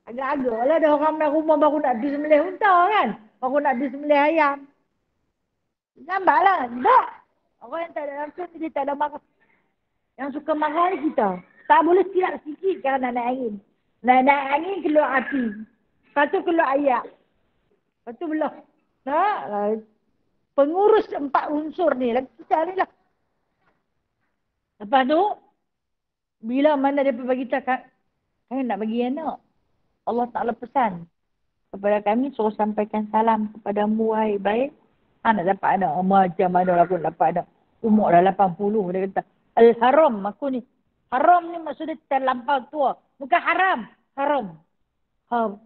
Agak-agak lah ada orang main rumah baru nak pergi sembelih unta kan. Baru nak pergi sembelih ayam. Nampak lah. Tak. Orang yang tak ada nafsu ni dia tak ada marah. Yang suka marah ni kita. Tak boleh silap sikit kerana naik angin. Naik angin keluar api. Lepas tu keluar ayak. Lepas tu belah. Pengurus 4 unsur ni lah. Kita ni lah. Lepas tu. Bila mana dia bagi kita. Kami nak bagi anak. Allah Ta'ala pesan. Kepada kami suruh sampaikan salam kepadamu wahai baik. Nak dapat anak. Macam mana aku nak dapat anak. Umur dah 80. Dia kata. Al-haram aku ni. Haram ni maksudnya terlampau tua. Bukan haram. Haram. Ha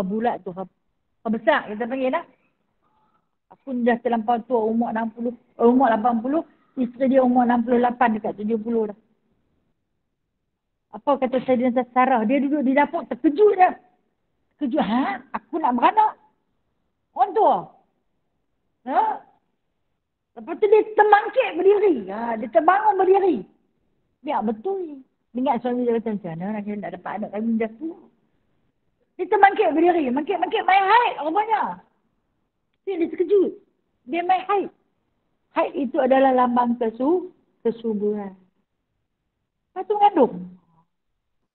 bulat tu. Ha besar kita panggil dah. Aku dah terlampau tua. Umur 60. Umur 80. Isteri dia umur 68 dekat 70 dah. Apa kata Sayyidina Sarah? Dia duduk di dapur terkejut dah. Terkejut. Aku nak beranak. Orang tua. Lepas tu dia termangkit berdiri. Dia terbangun berdiri. Biar betul. Ingat suami dia kata macam mana nak dapat anak kami dah tua. Dia termangkit berdiri. Mangkit main haid rupanya. Dia terkejut. Dia main haid. Haid itu adalah lambang kesuburan. Lepas tu mengandung.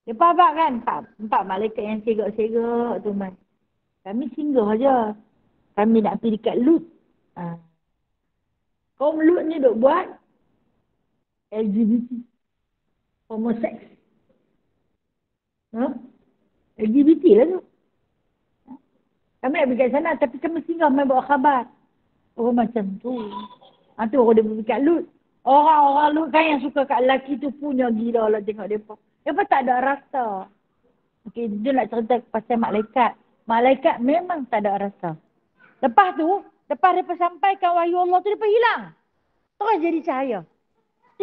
Dia faham kan? Empat malaikat yang segak-segak tu man. Kami singgah aja. Kami nak pergi dekat Lut. Kaum Lut ni duk buat LGBT. Homoseks. LGBT lah tu. Kami nak pergi kat sana tapi kami singgah main bawa khabar. Oh macam tu. Tu orang dia pergi kat Lut. Orang-orang Lut kan yang suka kat lelaki tu punya gila lah tengok mereka. Mereka tak ada rasa. Okey, dia nak cerita pasal malaikat. Malaikat memang tak ada rasa. Lepas tu, lepas mereka sampaikan wahyu Allah tu, mereka hilang. Terus jadi cahaya.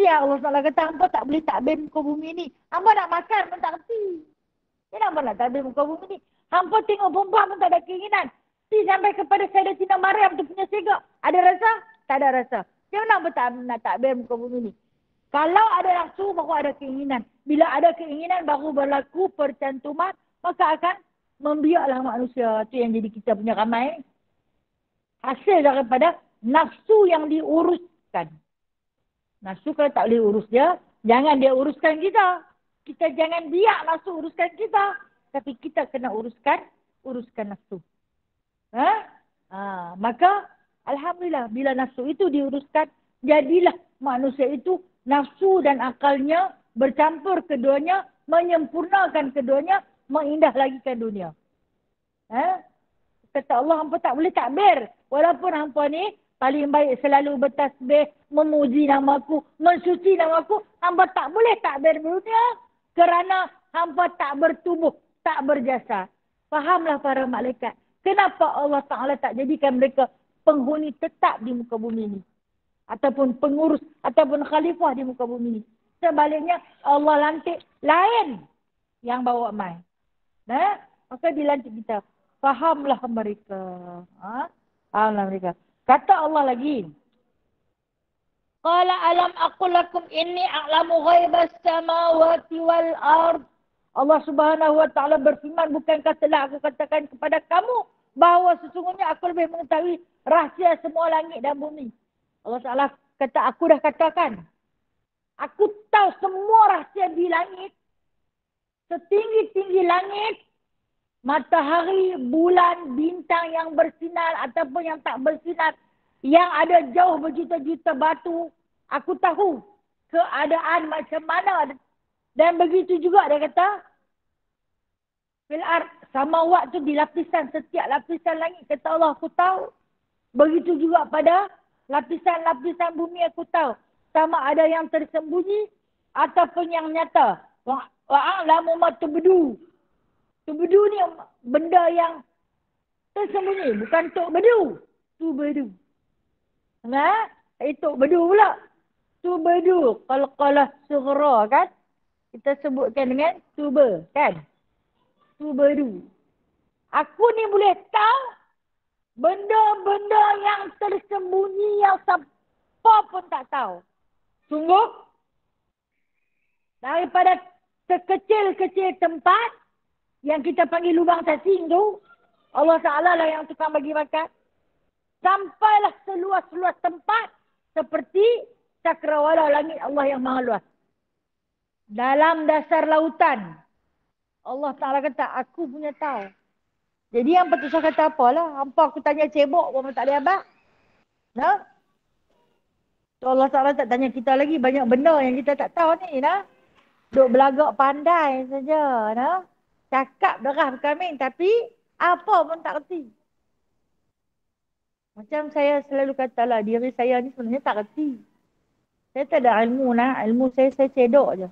Ya Allah Ta'ala kata, hampa tak boleh takbir muka bumi ni. Hampa nak makan pun tak kerti. Kenapa nak takbir muka bumi ni? Hampa tengok perempuan pun tak ada keinginan. Sampai kepada Sayyidatina Maryam tu punya segak. Ada rasa? Tak ada rasa. Macam mana hampa tak nak takbir muka bumi ni? Kalau ada nafsu, baru ada keinginan. Bila ada keinginan, baru berlaku percantuman. Maka akan membiaklah manusia. Itu yang jadi kita punya ramai. Hasil daripada nafsu yang diuruskan. Nafsu kalau tak boleh urus dia, jangan dia uruskan kita. Kita jangan biak nafsu uruskan kita. Tapi kita kena uruskan nafsu. Maka, alhamdulillah, bila nafsu itu diuruskan, jadilah manusia itu nafsu dan akalnya bercampur keduanya, menyempurnakan keduanya, mengindah lagi ke dunia. Kata Allah, hampa tak boleh takbir. Walaupun hampa ni paling baik selalu bertasbih, memuji namaku, mensuci namaku, hampa tak boleh takbir dunia kerana hampa tak bertubuh, tak berjasa. Fahamlah para malaikat. Kenapa Allah Ta'ala tak jadikan mereka penghuni tetap di muka bumi ini? Ataupun pengurus, ataupun khalifah di muka bumi ini. Sebaliknya, Allah lantik lain yang bawa mai. Maka dilantik kita. Fahamlah mereka. Fahamlah mereka. Kata Allah lagi. Qala alam aqul lakum inni a'lamu ghaibas samawati wal ard. Allah Subhanahu wa taala berfirman, bukankah telah aku katakan kepada kamu bahawa sesungguhnya aku lebih mengetahui rahsia semua langit dan bumi. Allah Taala kata, aku dah katakan. Aku tahu semua rahsia di langit. Setinggi-tinggi langit, matahari, bulan, bintang yang bersinar ataupun yang tak bersinar, yang ada jauh berjuta-juta batu, aku tahu keadaan macam mana. Dan begitu juga dia kata, fil ard, samawat tu di lapisan, setiap lapisan langit, kata Allah, aku tahu. Begitu juga pada lapisan-lapisan bumi, aku tahu. Sama ada yang tersembunyi ataupun yang nyata. Wa'alamu ma tubdu. Tubdu ni benda yang tersembunyi, bukan tok bedu. Tubdu. Nah, itu bedu pula. Tubdu. Kalau sughra kan, kita sebutkan dengan tuba kan. Tubdu. Aku ni boleh tahu benda-benda yang tersembunyi yang siapa pun tak tahu. Sungguh, daripada sekecil-kecil tempat yang kita panggil lubang sasing tu, Allah Ta'ala lah yang tukang bagi makan. Sampailah seluas-luas tempat seperti cakrawala langit Allah yang maha luas. Dalam dasar lautan, Allah Ta'ala kata, aku punya tahu. Jadi hampa tu saya kata apalah. Hampa aku tanya cebok pun tak ada abang. Nah? So Allah Ta'ala tak tanya kita lagi. Banyak benda yang kita tak tahu ni. Nah? Duk belagak pandai saja. Nah? Cakap derah kami. Tapi apa pun tak kerti. Macam saya selalu katalah. Diri saya ni sebenarnya tak kerti. Saya tak ada ilmu. Nah? Ilmu saya cedok je.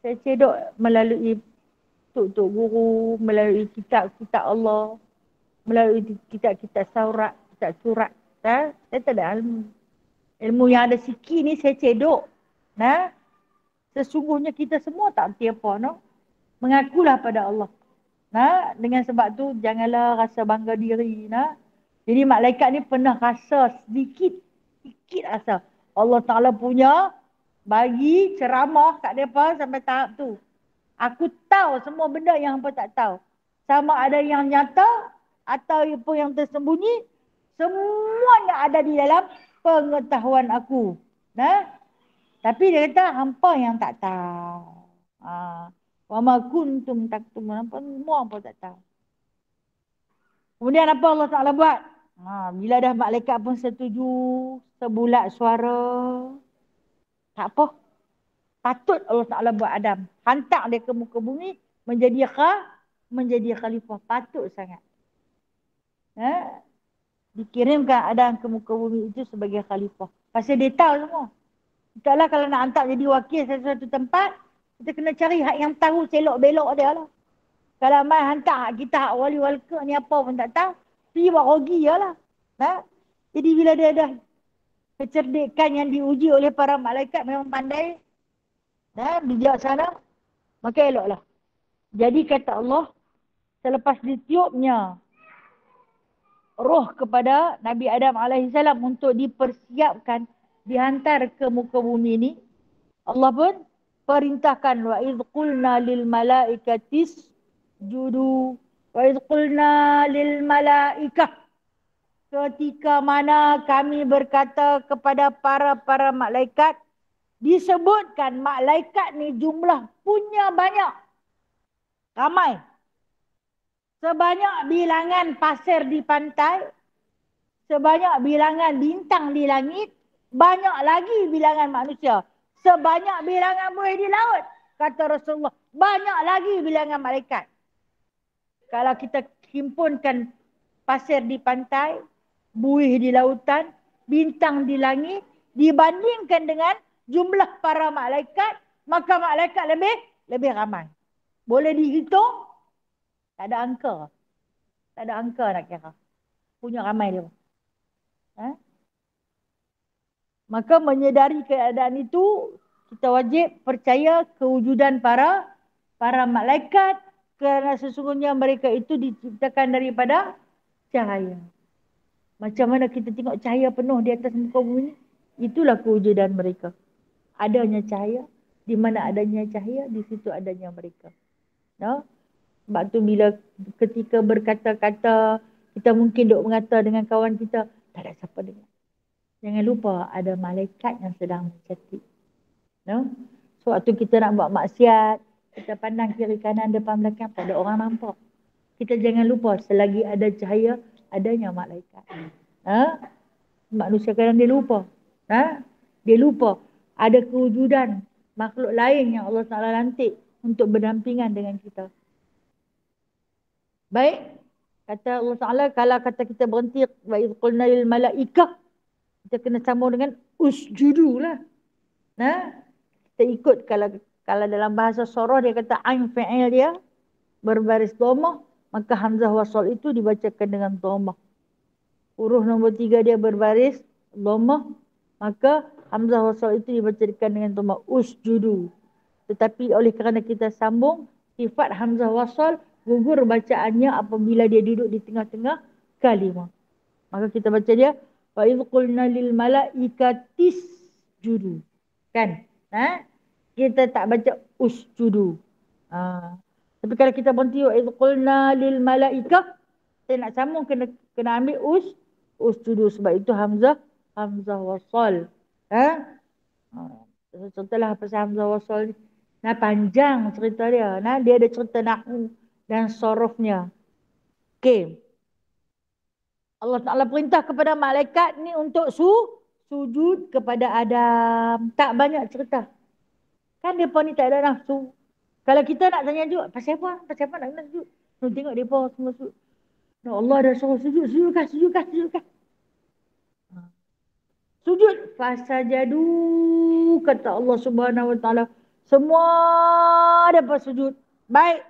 Saya cedok melalui tok-tok guru, melalui kitab-kitab Allah, melalui kitab-kitab surat, kitab surat. Nah, saya tak ada ilmu. Ilmu yang ada sikit ni saya cedok. Nah, sesungguhnya kita semua tak erti apa, no? Mengakulah pada Allah. Nah, dengan sebab tu janganlah rasa bangga diri, nah. Jadi malaikat ni pernah rasa sedikit rasa Allah Taala punya bagi ceramah kat depa sampai tahap tu. Aku tahu semua benda yang hampa tak tahu. Sama ada yang nyata ataupun yang tersembunyi. Semuanya ada di dalam pengetahuan aku. Nah? Tapi dia kata hampa yang tak tahu. Wa ma kuntum taktumun. Semua hampa tak tahu. Kemudian apa Allah Ta'ala buat? Bila dah malaikat pun setuju. Sebulat suara. Tak apa. Patut Allah Ta'ala buat Adam. Hantar dia ke muka bumi. Menjadi khalifah. Patut sangat. Dikirimkan Adam ke muka bumi itu sebagai khalifah. Pasal dia tahu semua. Taklah kalau nak hantar jadi wakil sesuatu tempat. Kita kena cari hak yang tahu selok-belok dia lah. Kalau mai hantar hak kita, hak wali-wali ke ni apa pun tak tahu. Pergi buat rogi je lah. Jadi bila dia dah kecerdikan yang diuji oleh para malaikat memang pandai. Bijak sana, maka eloklah. Jadi kata Allah, selepas ditiupnya roh kepada Nabi Adam AS untuk dipersiapkan, dihantar ke muka bumi ini, Allah pun perintahkan, wa idh qulna lil malaikatis judu, wa idh qulna lil malaikah, ketika mana kami berkata kepada para malaikat. Disebutkan malaikat ni jumlah punya banyak. Ramai. Sebanyak bilangan pasir di pantai. Sebanyak bilangan bintang di langit. Banyak lagi bilangan manusia. Sebanyak bilangan buih di laut. Kata Rasulullah. Banyak lagi bilangan malaikat. Kalau kita himpunkan pasir di pantai. Buih di lautan. Bintang di langit. Dibandingkan dengan jumlah para malaikat, maka malaikat lebih ramai. Boleh dihitung? Tak ada angka. Tak ada angka nak kira. Punya ramai dia. Maka menyedari keadaan itu, kita wajib percaya kewujudan para malaikat, kerana sesungguhnya mereka itu diciptakan daripada cahaya. Macam mana kita tengok cahaya penuh di atas muka bumi? Itulah kewujudan mereka. Adanya cahaya, di mana adanya cahaya, di situ adanya mereka. No? Sebab tu bila ketika berkata-kata, kita mungkin duk mengata dengan kawan kita, tak ada siapa dengar. Jangan lupa ada malaikat yang sedang mencatat. No? So, waktu kita nak buat maksiat, kita pandang kiri kanan depan belakang, tak ada orang nampak. Kita jangan lupa selagi ada cahaya, adanya malaikat. Ha? Manusia kadang dia lupa. Ha? Dia lupa ada kewujudan makhluk lain yang Allah Ta'ala lantik untuk berdampingan dengan kita. Baik. Kata Allah Ta'ala, kalau kata kita berhenti, wa idh qulna lil malaikah, kita kena sambung dengan usjudu lah. Nah, kita ikut kalau dalam bahasa surah dia kata ain fi'il dia berbaris dhammah, maka hamzah wasal itu dibacakan dengan dhammah. Huruf nombor 3 dia berbaris dhammah, maka hamzah wasal itu dibacakan dengan dhammah usjudu. Tetapi oleh kerana kita sambung, sifat hamzah wasal gugur bacaannya apabila dia duduk di tengah-tengah kalimah. Maka kita baca dia wa idh qulna lil malaikatis judu. Kan? Ha? Kita tak baca usjudu. Ha. Tapi kalau kita berhenti wa idh qulna lil malaikah, saya nak sambung kena ambil usjudu sebab itu hamzah wasal. Ha? Ha. Contohlah pasal hamzah wasal ni. Nah, panjang cerita dia. Nah, dia ada cerita nahwu dan sorofnya. Okey. Allah Ta'ala perintah kepada malaikat ni untuk sujud kepada Adam. Tak banyak cerita. Kan mereka ni tak ada nafsu. Kalau kita nak tanya juga, pasal apa? Pasal apa nak sujud? Tengok mereka semua sujud. Ya Allah dah suruh sujudkan. Sujud. Fasajadu, kata Allah Subhanahu Wa Ta'ala. Semua dapat sujud. Baik.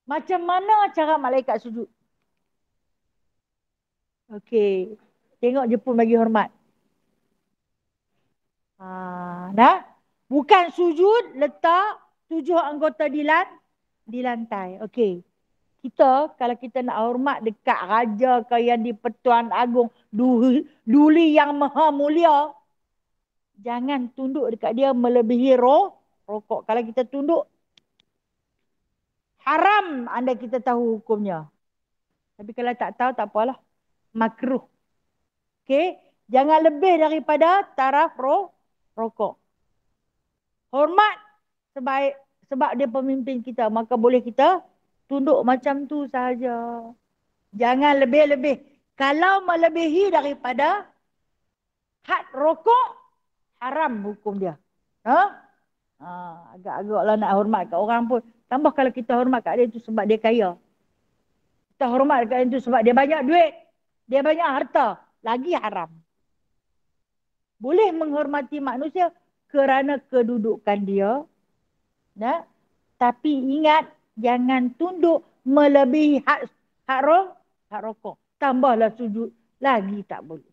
Macam mana cara malaikat sujud? Okey. Tengok Jepun bagi hormat. Nah. Bukan sujud, letak 7 anggota di lantai. Okey. Kita, kalau kita nak hormat dekat raja ke yang di Pertuan Agong, duli yang maha mulia, jangan tunduk dekat dia melebihi rokok. Kalau kita tunduk, haram anda kita tahu hukumnya. Tapi kalau tak tahu, tak apalah. Makruh. Okey. Jangan lebih daripada taraf rokok. Hormat sebab dia pemimpin kita. Maka boleh kita tunduk macam tu sahaja. Jangan lebih-lebih. Kalau melebihi daripada had rokok, haram hukum dia. Agak-agaklah nak hormat kat orang pun. Tambah kalau kita hormat kat dia tu sebab dia kaya. Kita hormat kat dia tu sebab dia banyak duit. Dia banyak harta. Lagi haram. Boleh menghormati manusia kerana kedudukan dia. Nah, tapi ingat, jangan tunduk melebihi hak rokok. Tambahlah sujud. Lagi tak boleh.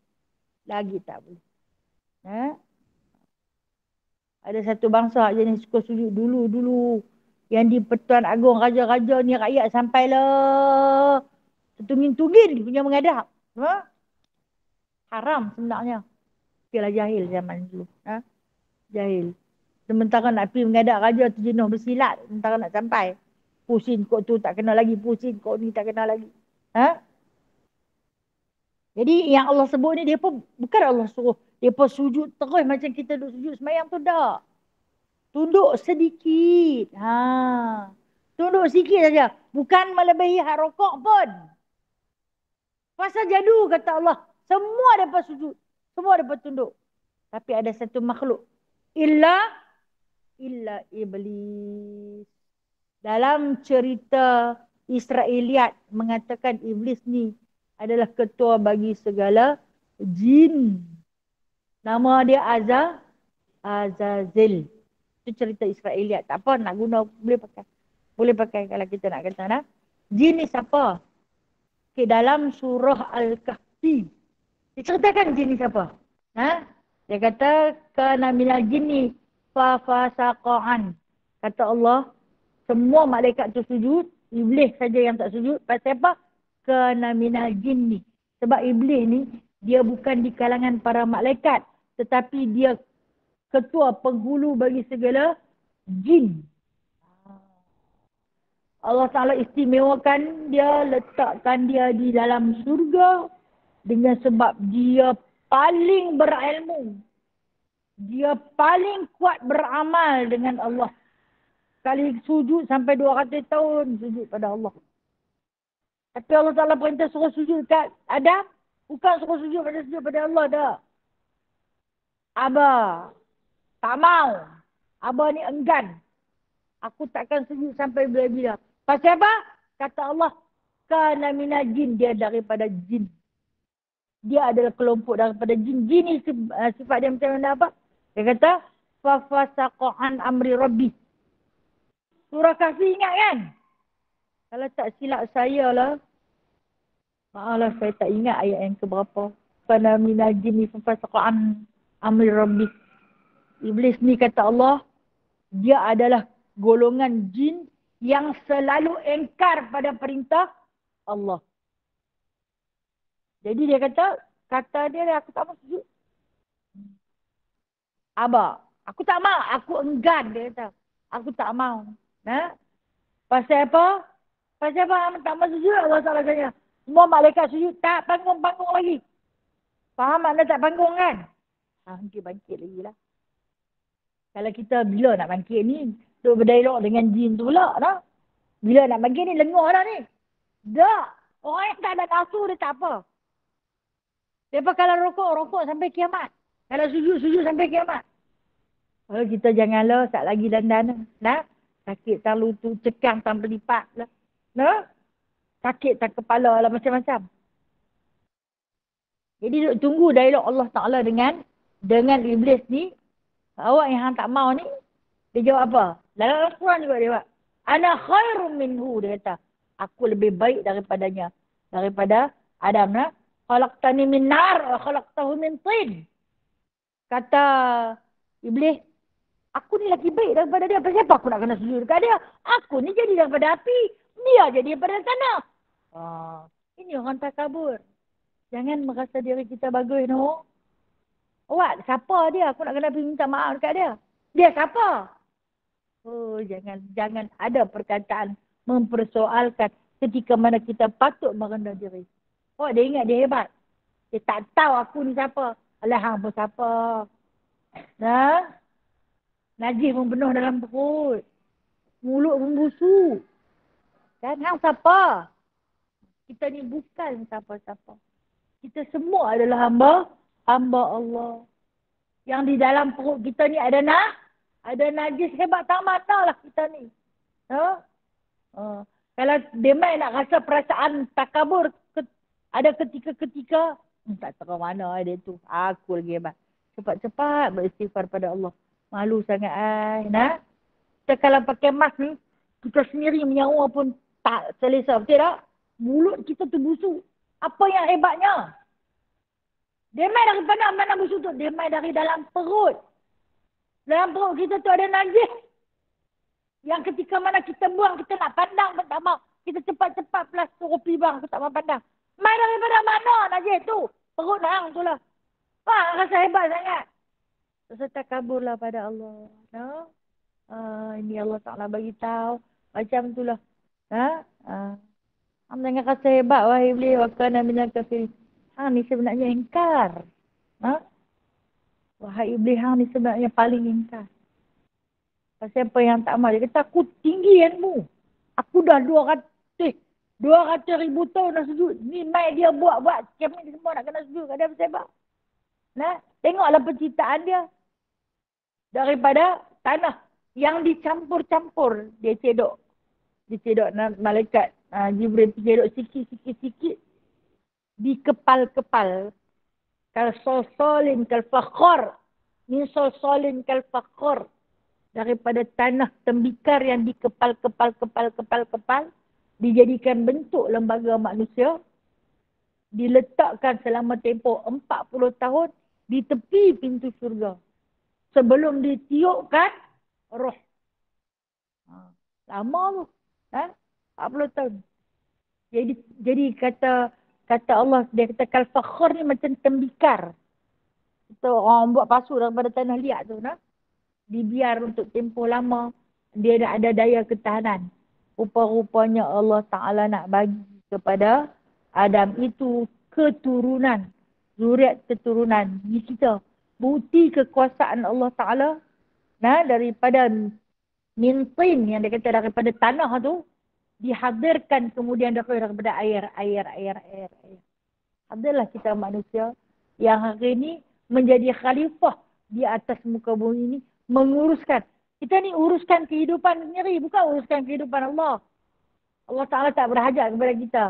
Ada satu bangsa jenis suka sujud dulu. Yang di Pertuan Agong, raja-raja ni rakyat sampailah tertungin-tungin punya mengadap. Haram sebenarnya. Ialah jahil zaman dulu. Jahil. Sementara nak pergi mengadap raja tu jenuh bersilat. Sementara nak sampai. Pusing kok tu tak kena lagi. Pusing kok ni tak kena lagi. Jadi yang Allah sebut ni, dia pun bukan Allah suruh. Dia pun sujud terus macam kita duduk sujud semayang tu tak. Tunduk sedikit. Tunduk sikit saja. Bukan melebihi hak rokok pun. Pasal jadu kata Allah. Semua dapat sujud. Semua dapat tunduk. Tapi ada satu makhluk. Illa iblis. Dalam cerita Israeliat mengatakan iblis ni adalah ketua bagi segala jin. Nama dia Azazil. Itu cerita Israeliat. Tak apa nak guna, boleh pakai. Boleh pakai kalau kita nak kata. Jin ni siapa? Okay, dalam surah Al-Kahfi. Diceritakan jin ni siapa? Dia kata, kana minal jinni fafasaqa'an. Kata Allah, semua malaikat tu sujud, iblis saja yang tak sujud. Pasal apa? Kana minal jinni. Sebab iblis ni, dia bukan di kalangan para malaikat, tetapi dia ketua penghulu bagi segala jin. Allah Ta'ala istimewakan dia, letakkan dia di dalam surga dengan sebab dia paling berilmu. Dia paling kuat beramal dengan Allah. Sekali sujud sampai 200 tahun sujud pada Allah. Tapi Allah Ta'ala perintah suruh sujud kat Adam. Bukan suruh sujud pada Allah dah. Abah. Tak mau. Abah ni enggan. Aku takkan sujud sampai bila-bila. Pasal apa? Kata Allah. Kana minal jin. Dia daripada jin. Dia adalah kelompok daripada jin. Jin ni sifat dia macam mana apa? Dia kata. Fafasaqo'an amri rabbi. Surah Kahfi ingat kan? Kalau tak silap saya lah. Maaflah saya tak ingat ayat yang keberapa. Kana minal jin fafasaqo'an amri rabbi. Iblis ni kata Allah. Dia adalah golongan jin yang selalu engkar pada perintah Allah. Jadi dia kata dia aku tak mau sujud. Abah, aku tak mau, aku enggan dia kata. Aku tak mau. Nah, pasal apa? Pasal apa tak mau sujud? Allah Taala kata, semua malaikat sujud tak panggung-panggung lagi. Faham makna tak panggung kan? Bangkit lagi lah. Kalau kita bila nak bangkit ni, duk berdialog dengan jin tu pula dah. Bila nak bangkit ni, lengur dah ni. Dah. Orang yang tak ada nafsu dia tak apa. Lepas kalau rokok sampai kiamat. Kalau sujud sampai kiamat. Kalau kita janganlah sat lagi dandan. Nah, sakit tak lutut, cekang tak berlipat lah. Nah, sakit tak kepala lah macam-macam. Jadi duk tunggu dialog Allah Ta'ala dengan iblis ni. Awak yang tak mau ni, dia jawab apa? Dalam Al-Quran juga dia jawab. Ana khairum minhu, dia kata. Aku lebih baik daripadanya. Daripada Adam. Nah. Khalaqtani min nar wa khalaqtahu min tin. Kata iblis, aku ni lagi baik daripada dia. Kenapa aku nak kena sujud dekat dia? Aku ni jadi daripada api. Dia jadi daripada tanah. Ini orang takabur. Jangan merasa diri kita bagus, no. Awak, siapa dia? Aku nak kena pergi minta maaf dekat dia. Dia siapa? Oh, jangan ada perkataan mempersoalkan ketika mana kita patut merendah diri. Oh, dia ingat dia hebat. Dia tak tahu aku ni siapa. Alah, hang pun siapa. Nah, najis pun penuh dalam perut. Mulut pun busuk. Dan hang siapa? Kita ni bukan siapa-siapa. Kita semua adalah hamba Allah. Yang di dalam perut kita ni ada najis hebat tak mana lah kita ni. Kalau demai nak rasa perasaan takabur, ada ketika-ketika, tak tahu mana dia tu. Aku lagi hebat. Cepat-cepat beristighfar pada Allah. Malu sangat nah. Kita kalau pakai mask ni, kita sendiri menyawa pun tak selesa. Betul tak? Mulut kita tu busuk. Apa yang hebatnya? Demai daripada mana busuk tu? Demai dari dalam perut. Dalam perut kita tu ada najis. Yang ketika mana kita buang, kita nak pandang pun tak mau. Kita cepat-cepat plaster kopi bang, aku tak mau pandang. Mai daripada mana najis tu? Perut hang tu lah. Rasa hebat sangat. Rasa takabur lah pada Allah. No? Ini Allah Ta'ala bagi tahu. Macam tu lah. Jangan rasa hebat wahai iblis. Wakana minal kafirin. Hang ni sebenarnya ingkar. Wahai iblis, hang ni sebenarnya paling ingkar. Pasal apa yang tak mau. Dia kata, aku tinggi ilmu. Aku dah 200,000 tahun dah sujud. Ni mai dia buat. Kami semua nak kena sujud kat dia pasal apa? Nah, tengoklah penciptaan dia. Daripada tanah. Yang dicampur-campur. Dia cedok malaikat. Jibril cedok sikit-sikit. Di kepal-kepal. Kalsolsolin kalfakhor. Min solsolin kalfakhor. Daripada tanah tembikar yang di kepal-kepal. Dijadikan bentuk lembaga manusia. Diletakkan selama tempoh 40 tahun. Di tepi pintu syurga. Sebelum ditiupkan roh. Lama tu. 40 tahun. Jadi kata Allah, dia kata kalfakhor ni macam tembikar. Kita orang buat pasu daripada tanah liat tu, nah. Dibiar untuk tempoh lama. Dia dah ada daya ketahanan. Rupa-rupanya Allah Ta'ala nak bagi kepada Adam itu keturunan. Zuriat keturunan di kita. Bukti kekuasaan Allah Ta'ala. Nah, daripada mintin yang dia kata daripada tanah tu. Dihadirkan kemudian daripada air. Adalah kita manusia yang hari ini menjadi khalifah di atas muka bumi ini menguruskan. Kita ni uruskan kehidupan sendiri, bukan uruskan kehidupan Allah. Allah Ta'ala tak berhajat kepada kita.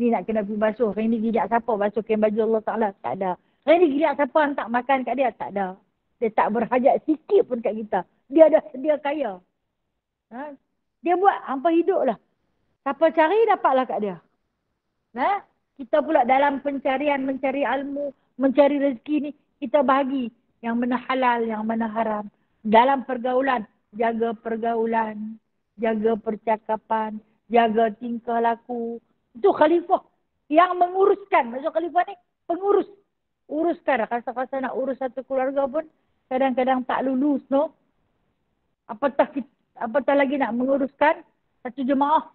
Ni nak kena pergi basuh. Hari ni gilat siapa basuh kain baju Allah Ta'ala? Tak ada. Hari ni gilat siapa hantar makan kat dia? Tak ada. Dia tak berhajat sikit pun kat kita. Dia dah sedia kaya. Ha? Dia buat hampa hidup lah. Siapa cari dapatlah kat dia. Nah, kita pula dalam pencarian, mencari ilmu, mencari rezeki ni, kita bahagi yang mana halal, yang mana haram. Dalam pergaulan, jaga pergaulan, jaga percakapan, jaga tingkah laku. Itu khalifah yang menguruskan. Maksud khalifah ni, pengurus. Uruskan. Kasa-kasa nak urus satu keluarga pun, kadang-kadang tak lulus, no? Apatah lagi nak menguruskan satu jemaah.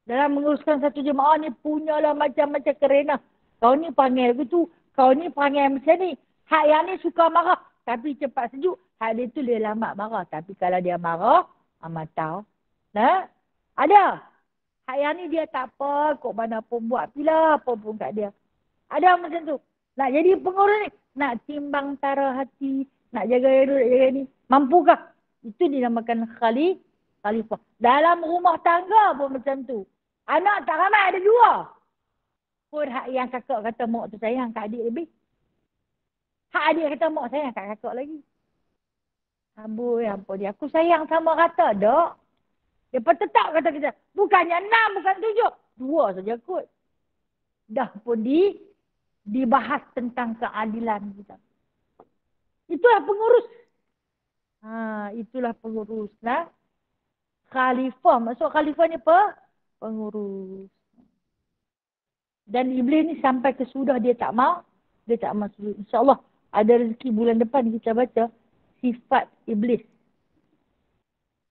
Dalam menguruskan satu jemaah ni punyalah macam-macam kerenah. Kau ni panggil begitu. Kau ni panggil macam ni. Hak yang ni suka marah. Tapi cepat sejuk. Hak dia tu dia lambat marah. Tapi kalau dia marah, amat tahu. Nah, ada. Hak yang ni dia tak apa. Kok mana pun buat pila apa pun kat dia. Ada macam tu. Nak jadi pengurus ni. Nak timbang tara hati. Nak jaga dia dulu, nak jaga ni. Mampukah? Itu dinamakan khalifah. Dalam rumah tangga pun macam tu. Anak tak ramai, ada dua. Pun hak yang kakak kata mak tu sayang kat adik lebih. Hak adik kata mak sayang kat kakak lagi. Amboi, ampun dia. Aku sayang sama rata, dok. Dia tetap kata kita. Bukannya 6, bukan 7. 2 saja kot. Dah pun dibahas tentang keadilan kita. Itulah pengurus. Itulah pengurus. Nah. Khalifah. Maksud khalifah ni apa? Pengurus. Dan iblis ni sampai ke sudah dia tak mau. Dia tak mau sujud. InsyaAllah ada rezeki bulan depan kita baca sifat iblis.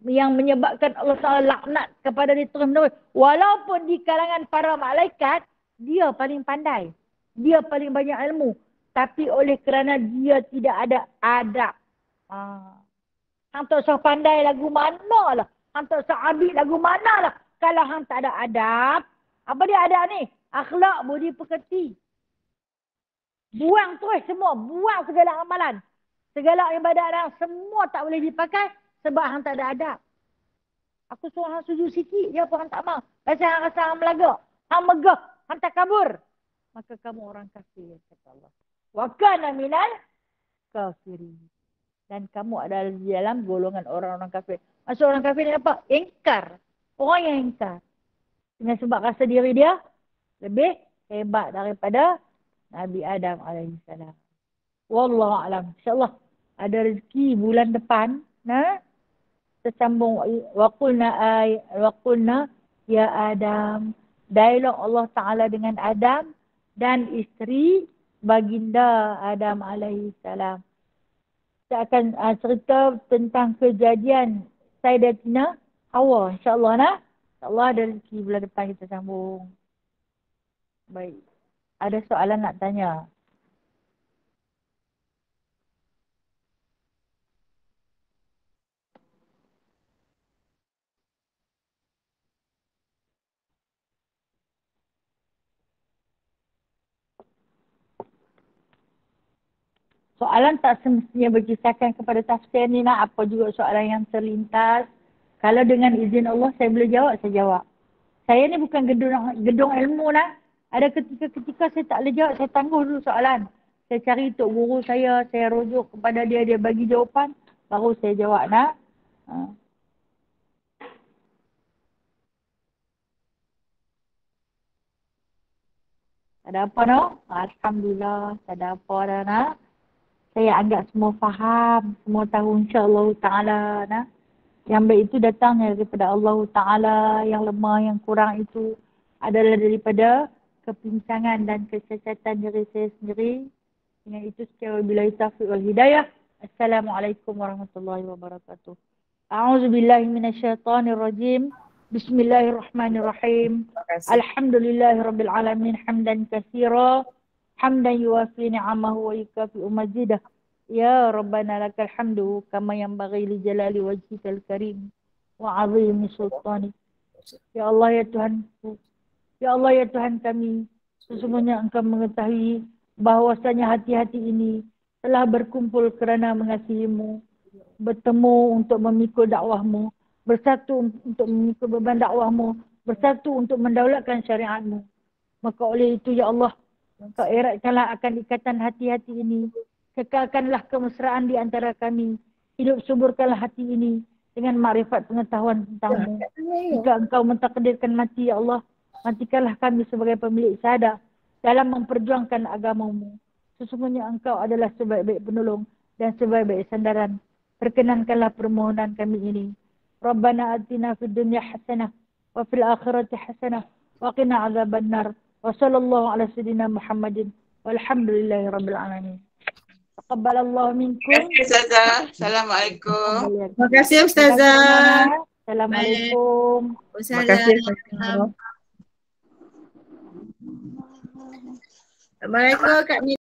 Yang menyebabkan Allah Ta'ala laknat kepada dia terus menerus. Walaupun di kalangan para malaikat, dia paling pandai. Dia paling banyak ilmu. Tapi oleh kerana dia tidak ada adab. Hang tak usah pandai lagu mana lah. Hang tak usah ambil lagu mana lah. Kalau hang tak ada adab, apa dia adab ni? Akhlak, budi pekerti. Buang terus semua. Buang segala amalan. Segala ibadat hang semua tak boleh dipakai sebab hang tak ada adab. Aku suruh hang sujud sikit, dia pun hang tak mau. Pasal hang rasa hang melagak. Hang megah. Hang tak kabur. Maka kamu orang kafir, kata Allah. Wa kana minal kafirin. Dan kamu adalah di dalam golongan orang-orang kafir. Maksud orang kafir ni apa? Ingkar. Orang yang ingkar. Dengan sebab rasa diri dia lebih hebat daripada Nabi Adam AS. Wallahualam. InsyaAllah ada rezeki bulan depan. Nah, kita sambung. Waqulna ya Adam. Dialog Allah Ta'ala dengan Adam dan isteri baginda Adam AS. Kita akan cerita tentang kejadian Sayyidatina Hawa. InsyaAllah nak. InsyaAllah ada rezeki bulan depan kita sambung. Baik. Ada soalan nak tanya? Soalan tak semestinya berkisahkan kepada tafsir ni nak. Apa juga soalan yang terlintas. Kalau dengan izin Allah saya boleh jawab, saya jawab. Saya ni bukan gedung ilmu nak. Ada ketika-ketika saya tak boleh jawab, saya tangguh dulu soalan. Saya cari tok guru saya rujuk kepada dia, dia bagi jawapan. Baru saya jawab nak. Tak ada apa nak? Alhamdulillah, tak ada apa dah nak. Saya anggap semua faham, semua tahu insyaAllah Ta'ala nak. Yang baik itu datang daripada Allah Ta'ala, yang lemah, yang kurang itu adalah daripada kepincangan dan kecacatan diri saya sendiri. Dengan itu sekian wabillahi taufiq wal hidayah. Assalamualaikum warahmatullahi wabarakatuh. A'udzubillahi minasyaitonirrajim. Bismillahirrahmanirrahim. Alhamdulillahirabbil alamin hamdan katsira hamdan yuwafi ni'amahu wa yukafi'u mazidah. Ya Rabbana lakal hamdu kama yanbaghi li jalali wajhikal karim wa 'azimi sultanik. Ya Allah ya Tuhanku, ya Allah ya Tuhan kami, sesungguhnya Engkau mengetahui bahwasanya hati-hati ini telah berkumpul kerana mengasihi-Mu, bertemu untuk memikul dakwah-Mu, bersatu untuk memikul beban dakwah-Mu, bersatu untuk mendaulatkan syariat-Mu. Maka oleh itu ya Allah, Kau eratkanlah akan ikatan hati-hati ini, kekalkanlah kemesraan di antara kami, hidup suburkanlah hati ini dengan makrifat pengetahuan tentang-Mu. Jika Engkau mentakdirkan mati ya Allah, matikanlah kami sebagai pemilik syahadah dalam memperjuangkan agama-Mu. Sesungguhnya Engkau adalah sebaik-baik penolong dan sebaik-baik sandaran. Perkenankanlah permohonan kami ini. Rabbana atina fid dunya hasanah wa fil akhirati hasanah wa qina adzabannar. Wa sallallahu ala sayyidina Muhammadin walhamdulillahi rabbil alamin. Taqabbalallahu minkum. Terima kasih Ustazah. Assalamualaikum. Terima kasih Ustazah. Assalamualaikum. Terima kasih Ustazah. Assalamualaikum Kak Nina.